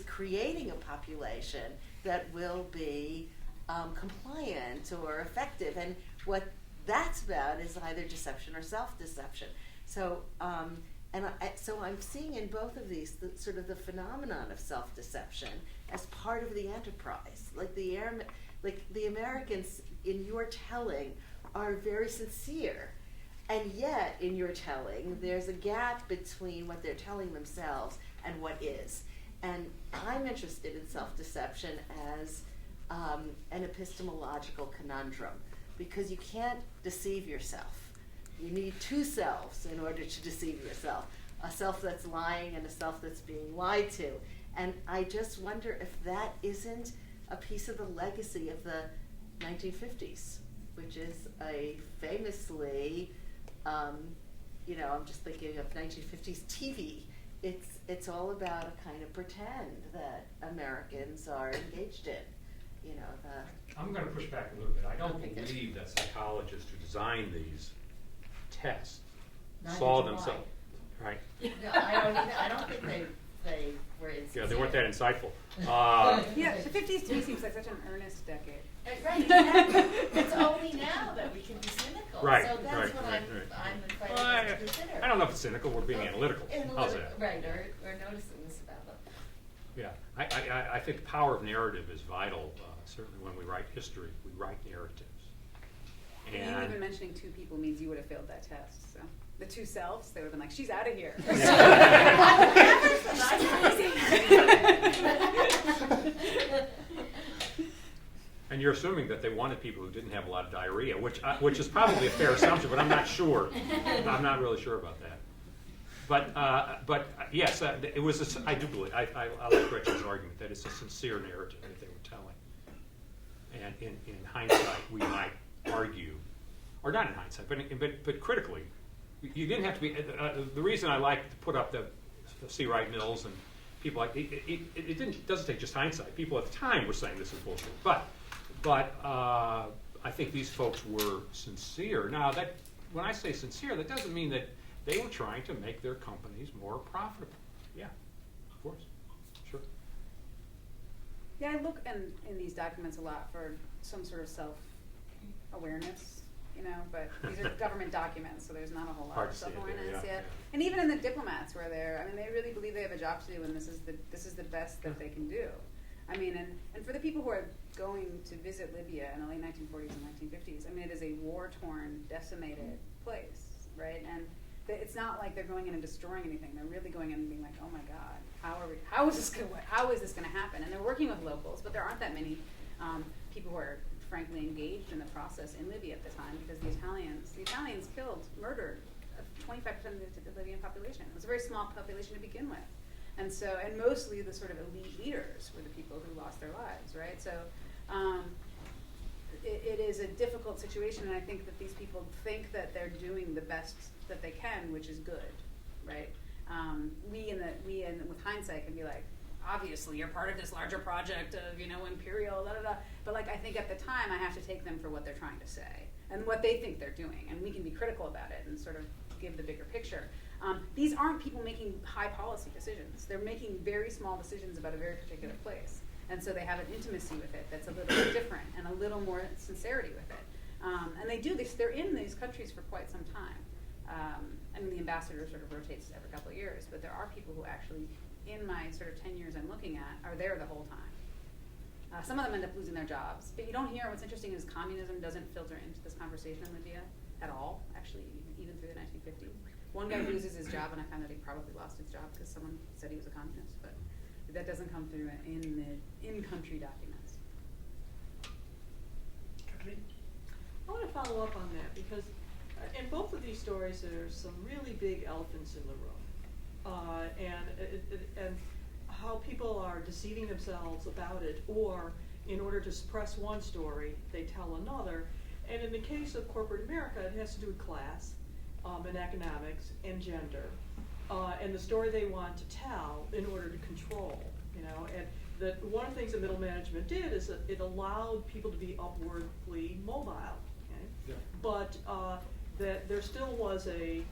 creating a population that will be compliant or effective, and what that's about is either deception or self-deception. So, so I'm seeing in both of these the phenomenon of self-deception as part of the enterprise. Like the Americans in your telling are very sincere, and yet in your telling there's a gap between what they're telling themselves and what is. And I'm interested in self-deception as an epistemological conundrum, because you can't deceive yourself. You need two selves in order to deceive yourself, a self that's lying and a self that's being lied to. And I just wonder if that isn't a piece of the legacy of the 1950s, which is a famously, you know, I'm just thinking of 1950s TV. It's all about a kind of pretend that Americans are engaged in. You know, I'm going to push back a little bit. I don't Okay, good. believe that psychologists who designed these tests Neither saw do I. themselves. Right? No, I don't think they were Yeah, they weren't that insightful. Yeah, the 50s to me seems like such an earnest decade. Right, exactly. It's only now that we can be cynical. Right, So that's right, what right, I'm inviting Well, us to consider. I don't know if it's cynical. We're being analytical. How's that? Right, or noticing this about them. Yeah, I think the power of narrative is vital. Certainly, when we write history, we write narratives. You even mentioning two people means you would have failed that test. So the two selves, they would have been like, "She's out of here." And you're assuming that they wanted people who didn't have a lot of diarrhea, which is probably a fair assumption, but I'm not sure. I'm not really sure about that. But yes, it was. I do believe. I like Gretchen's argument that it's a sincere narrative that they were telling. And in hindsight, we might argue, or not in hindsight, but critically, you didn't have to be. The reason I like to put up the C. Wright Mills and people like it doesn't take just hindsight. People at the time were saying this is bullshit, but I think these folks were sincere. Now, that when I say sincere, that doesn't mean that they were trying to make their companies more profitable. Yeah, of course, sure. Yeah, I look in these documents a lot for some sort of self-awareness, you know, but these are government documents, so there's not a whole lot Hard of to see it there, self-awareness yeah, yet. yeah. And even in the diplomats where they're, I mean, they really believe they have a job to do and this is the best that they can do. I mean, and for the people who are going to visit Libya in the late 1940s and 1950s, I mean, it is a war-torn, decimated place, right? And it's not like they're going in and destroying anything. They're really going in and being like, oh my God, how is this going to happen? And they're working with locals, but there aren't that many people who are frankly engaged in the process in Libya at the time, because the Italians murdered 25% of the Libyan population. It was a very small population to begin with. And so, and mostly the sort of elite leaders were the people who lost their lives, right? So it is a difficult situation, and I think that these people think that they're doing the best that they can, which is good, right? We with hindsight can be like, obviously you're part of this larger project of, you know, imperial, da da da. But like, I think at the time I have to take them for what they're trying to say and what they think they're doing, and we can be critical about it and sort of give the bigger picture. These aren't people making high policy decisions. They're making very small decisions about a very particular place. And so they have an intimacy with it that's a little bit different and a little more sincerity with it. And they're in these countries for quite some time. I mean, the ambassador sort of rotates every couple of years, but there are people who actually, in my sort of 10 years I'm looking at, are there the whole time. Some of them end up losing their jobs. But you don't hear, what's interesting is communism doesn't filter into this conversation in Libya at all, actually, even through the 1950s. One guy loses his job, and I found that he probably lost his job because someone said he was a communist, but that doesn't come through in the in-country documents. I want to follow up on that because in both of these stories there's some really big elephants in the room, and how people are deceiving themselves about it, or in order to suppress one story, they tell another. And in the case of corporate America, it has to do with class, and economics, and gender, and the story they want to tell in order to control, you know. And that one of the things that middle management did is that it allowed people to be upwardly mobile, okay? Yeah. But that there still was a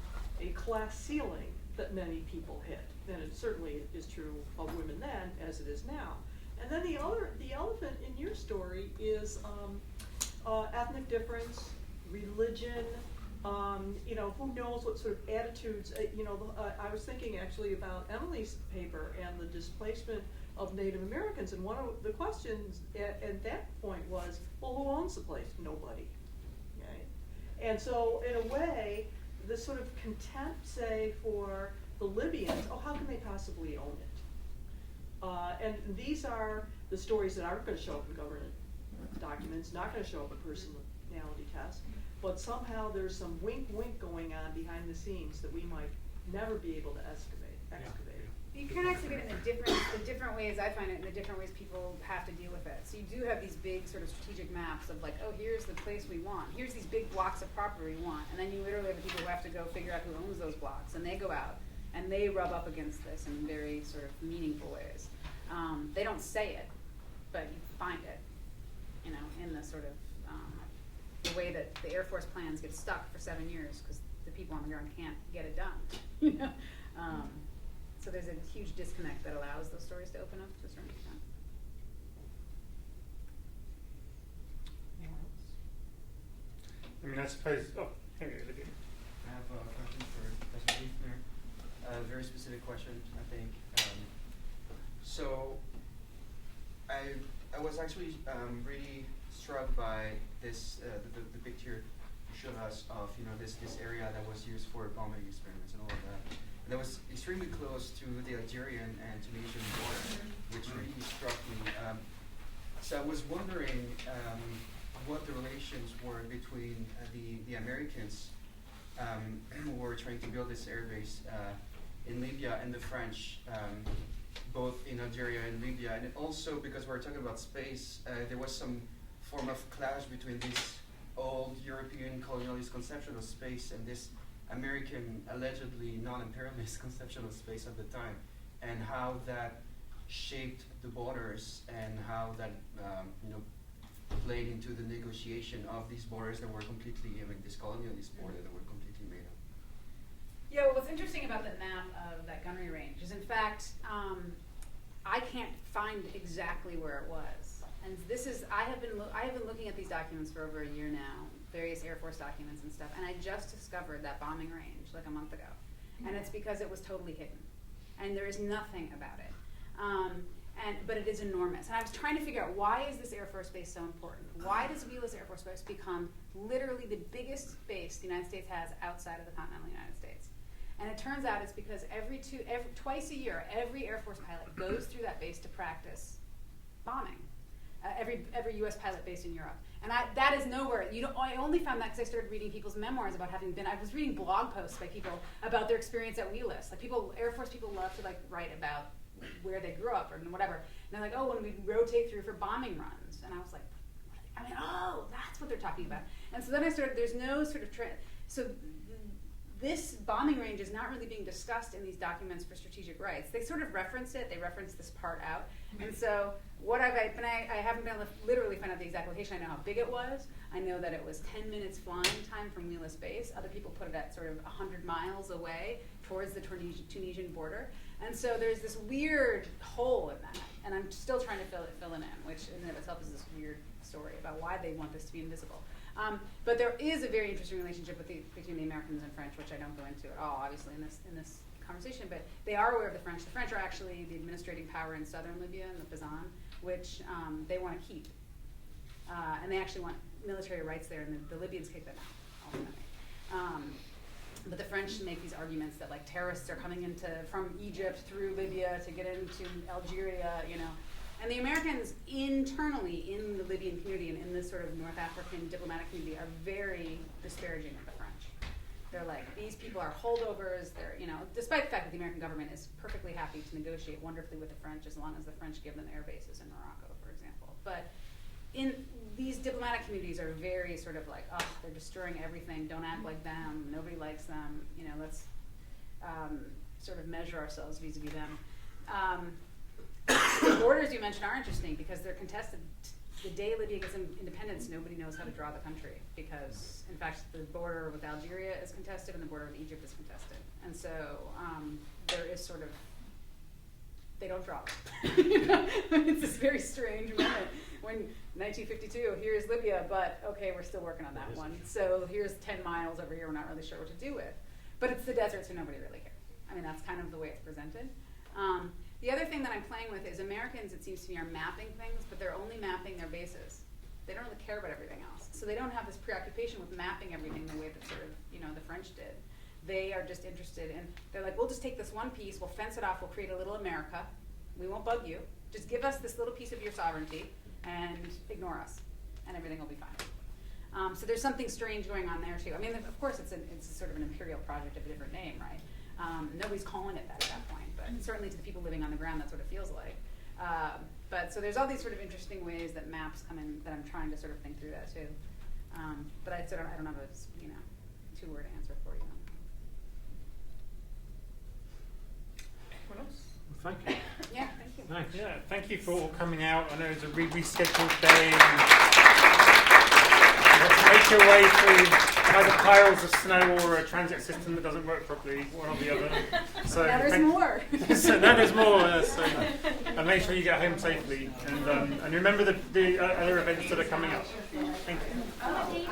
class ceiling that many people hit, and it certainly is true of women then as it is now. And then the elephant in your story is ethnic difference, religion. You know, who knows what sort of attitudes, I was thinking actually about Emily's paper and the displacement of Native Americans, and one of the questions at that point was, well, who owns the place? Nobody, okay? And so, in a way, this sort of contempt, say, for the Libyans, oh, how can they possibly own it? And these are the stories that aren't going to show up in government documents, not gonna show up a personality test, but somehow there's some wink going on behind the scenes that we might never be able to excavate. You can actually get in the different ways, I find it, in the different ways people have to deal with it. So you do have these big sort of strategic maps of like, oh, here's the place we want. Here's these big blocks of property we want. And then you literally have the people who have to go figure out who owns those blocks. And they go out and they rub up against this in very sort of meaningful ways. They don't say it, but you find it, you know, in the sort of the way that the Air Force plans get stuck for 7 years because the people on the ground can't get it done, you know. So there's a huge disconnect that allows those stories to open up to a certain extent. Anyone else? I mean, I suppose, oh, here we go. I have a question for Professor Heefner. A very specific question, I think. So, I was actually really struck by this the picture you showed us of this area that was used for bombing experiments and all of that. And that was extremely close to the Algerian and Tunisian border, which really struck me. So I was wondering what the relations were between the Americans who were trying to build this airbase in Libya and the French, both in Algeria and Libya. And also, because we're talking about space, there was some form of clash between this old European colonialist conception of space and this American, allegedly non-imperialist conception of space at the time, and how that shaped the borders and how that played into the negotiation of these borders that were completely, this colonialist border that were completely made up. Yeah, well, what's interesting about that map of that gunnery range is, in fact, I can't find exactly where it was. And this is, I have been looking at these documents for over a year now, various Air Force documents and stuff, and I just discovered that bombing range like a month ago. And it's because it was totally hidden. And there is nothing about it. But it is enormous. And I was trying to figure out, why is this Air Force base so important? Why does Wheelus Air Force Base become literally the biggest base the United States has outside of the continental United States? And it turns out it's because twice a year, every Air Force pilot goes through that base to practice bombing. Every U.S. pilot based in Europe. And that is nowhere. I only found that because I started reading people's memoirs about having been. I was reading blog posts by people about their experience at Wheelus. Like Air Force people love to write about where they grew up or whatever. And they're like, oh, when we rotate through for bombing runs. And I was like, oh, that's what they're talking about. And so then I started. There's no sort of trend. So this bombing range is not really being discussed in these documents for strategic rights. They sort of reference it. They reference this part out. And so what I haven't been able to literally find out the exact location. I know how big it was. I know that it was 10 minutes flying time from Wheelus Base. Other people put it at sort of 100 miles away towards the Tunisian border. And so there's this weird hole in that. And I'm still trying to fill it in, which in and of itself is this weird story about why they want this to be invisible. But there is a very interesting relationship between the Americans and French, which I don't go into at all, obviously, in this conversation. But they are aware of the French. The French are actually the administrating power in southern Libya, in the Fezzan, which they want to keep. And they actually want military rights there, and the Libyans kick them out, ultimately. But the French make these arguments that terrorists are coming from Egypt through Libya to get into Algeria, And the Americans internally in the Libyan community and in this sort of North African diplomatic community are very disparaging of the French. They're like, these people are holdovers. They're, despite the fact that the American government is perfectly happy to negotiate wonderfully with the French as long as the French give them air bases in Morocco, for example. But in these diplomatic communities are very sort of like, oh, they're destroying everything. Don't act like them. Nobody likes them. Let's sort of measure ourselves vis-a-vis them. The borders you mentioned are interesting because they're contested. The day Libya gets independence, nobody knows how to draw the country because, in fact, the border with Algeria is contested and the border with Egypt is contested. And so there is sort of, they don't draw it. It's this very strange moment when 1952, here's Libya, but okay, we're still working on that one. So here's 10 miles over here we're not really sure what to do with. But it's the desert, so nobody really cares. I mean, that's kind of the way it's presented. The other thing that I'm playing with is Americans, it seems to me, are mapping things, but they're only mapping their bases. They don't really care about everything else. So they don't have this preoccupation with mapping everything the way that sort of, the French did. They are just interested in, they're like, we'll just take this one piece, we'll fence it off, we'll create a little America. We won't bug you. Just give us this little piece of your sovereignty and ignore us. and everything will be fine. So there's something strange going on there too. I mean, of course, it's sort of an imperial project of a different name, right? Nobody's calling it that at that point, but certainly to the people living on the ground, that's what it feels like. But so there's all these sort of interesting ways that maps come in that I'm trying to sort of think through that too. But I don't have a two-word answer for you. Anyone else? Thank you. Yeah, thank you. Nice. Yeah, thank you for all coming out. I know it's a rescheduled day. You have to make your way through either piles of snow or a transit system that doesn't work properly, one or the other. So Now there's more. So now there's more. And make sure you get home safely. And remember the other events that are coming up. Thank you.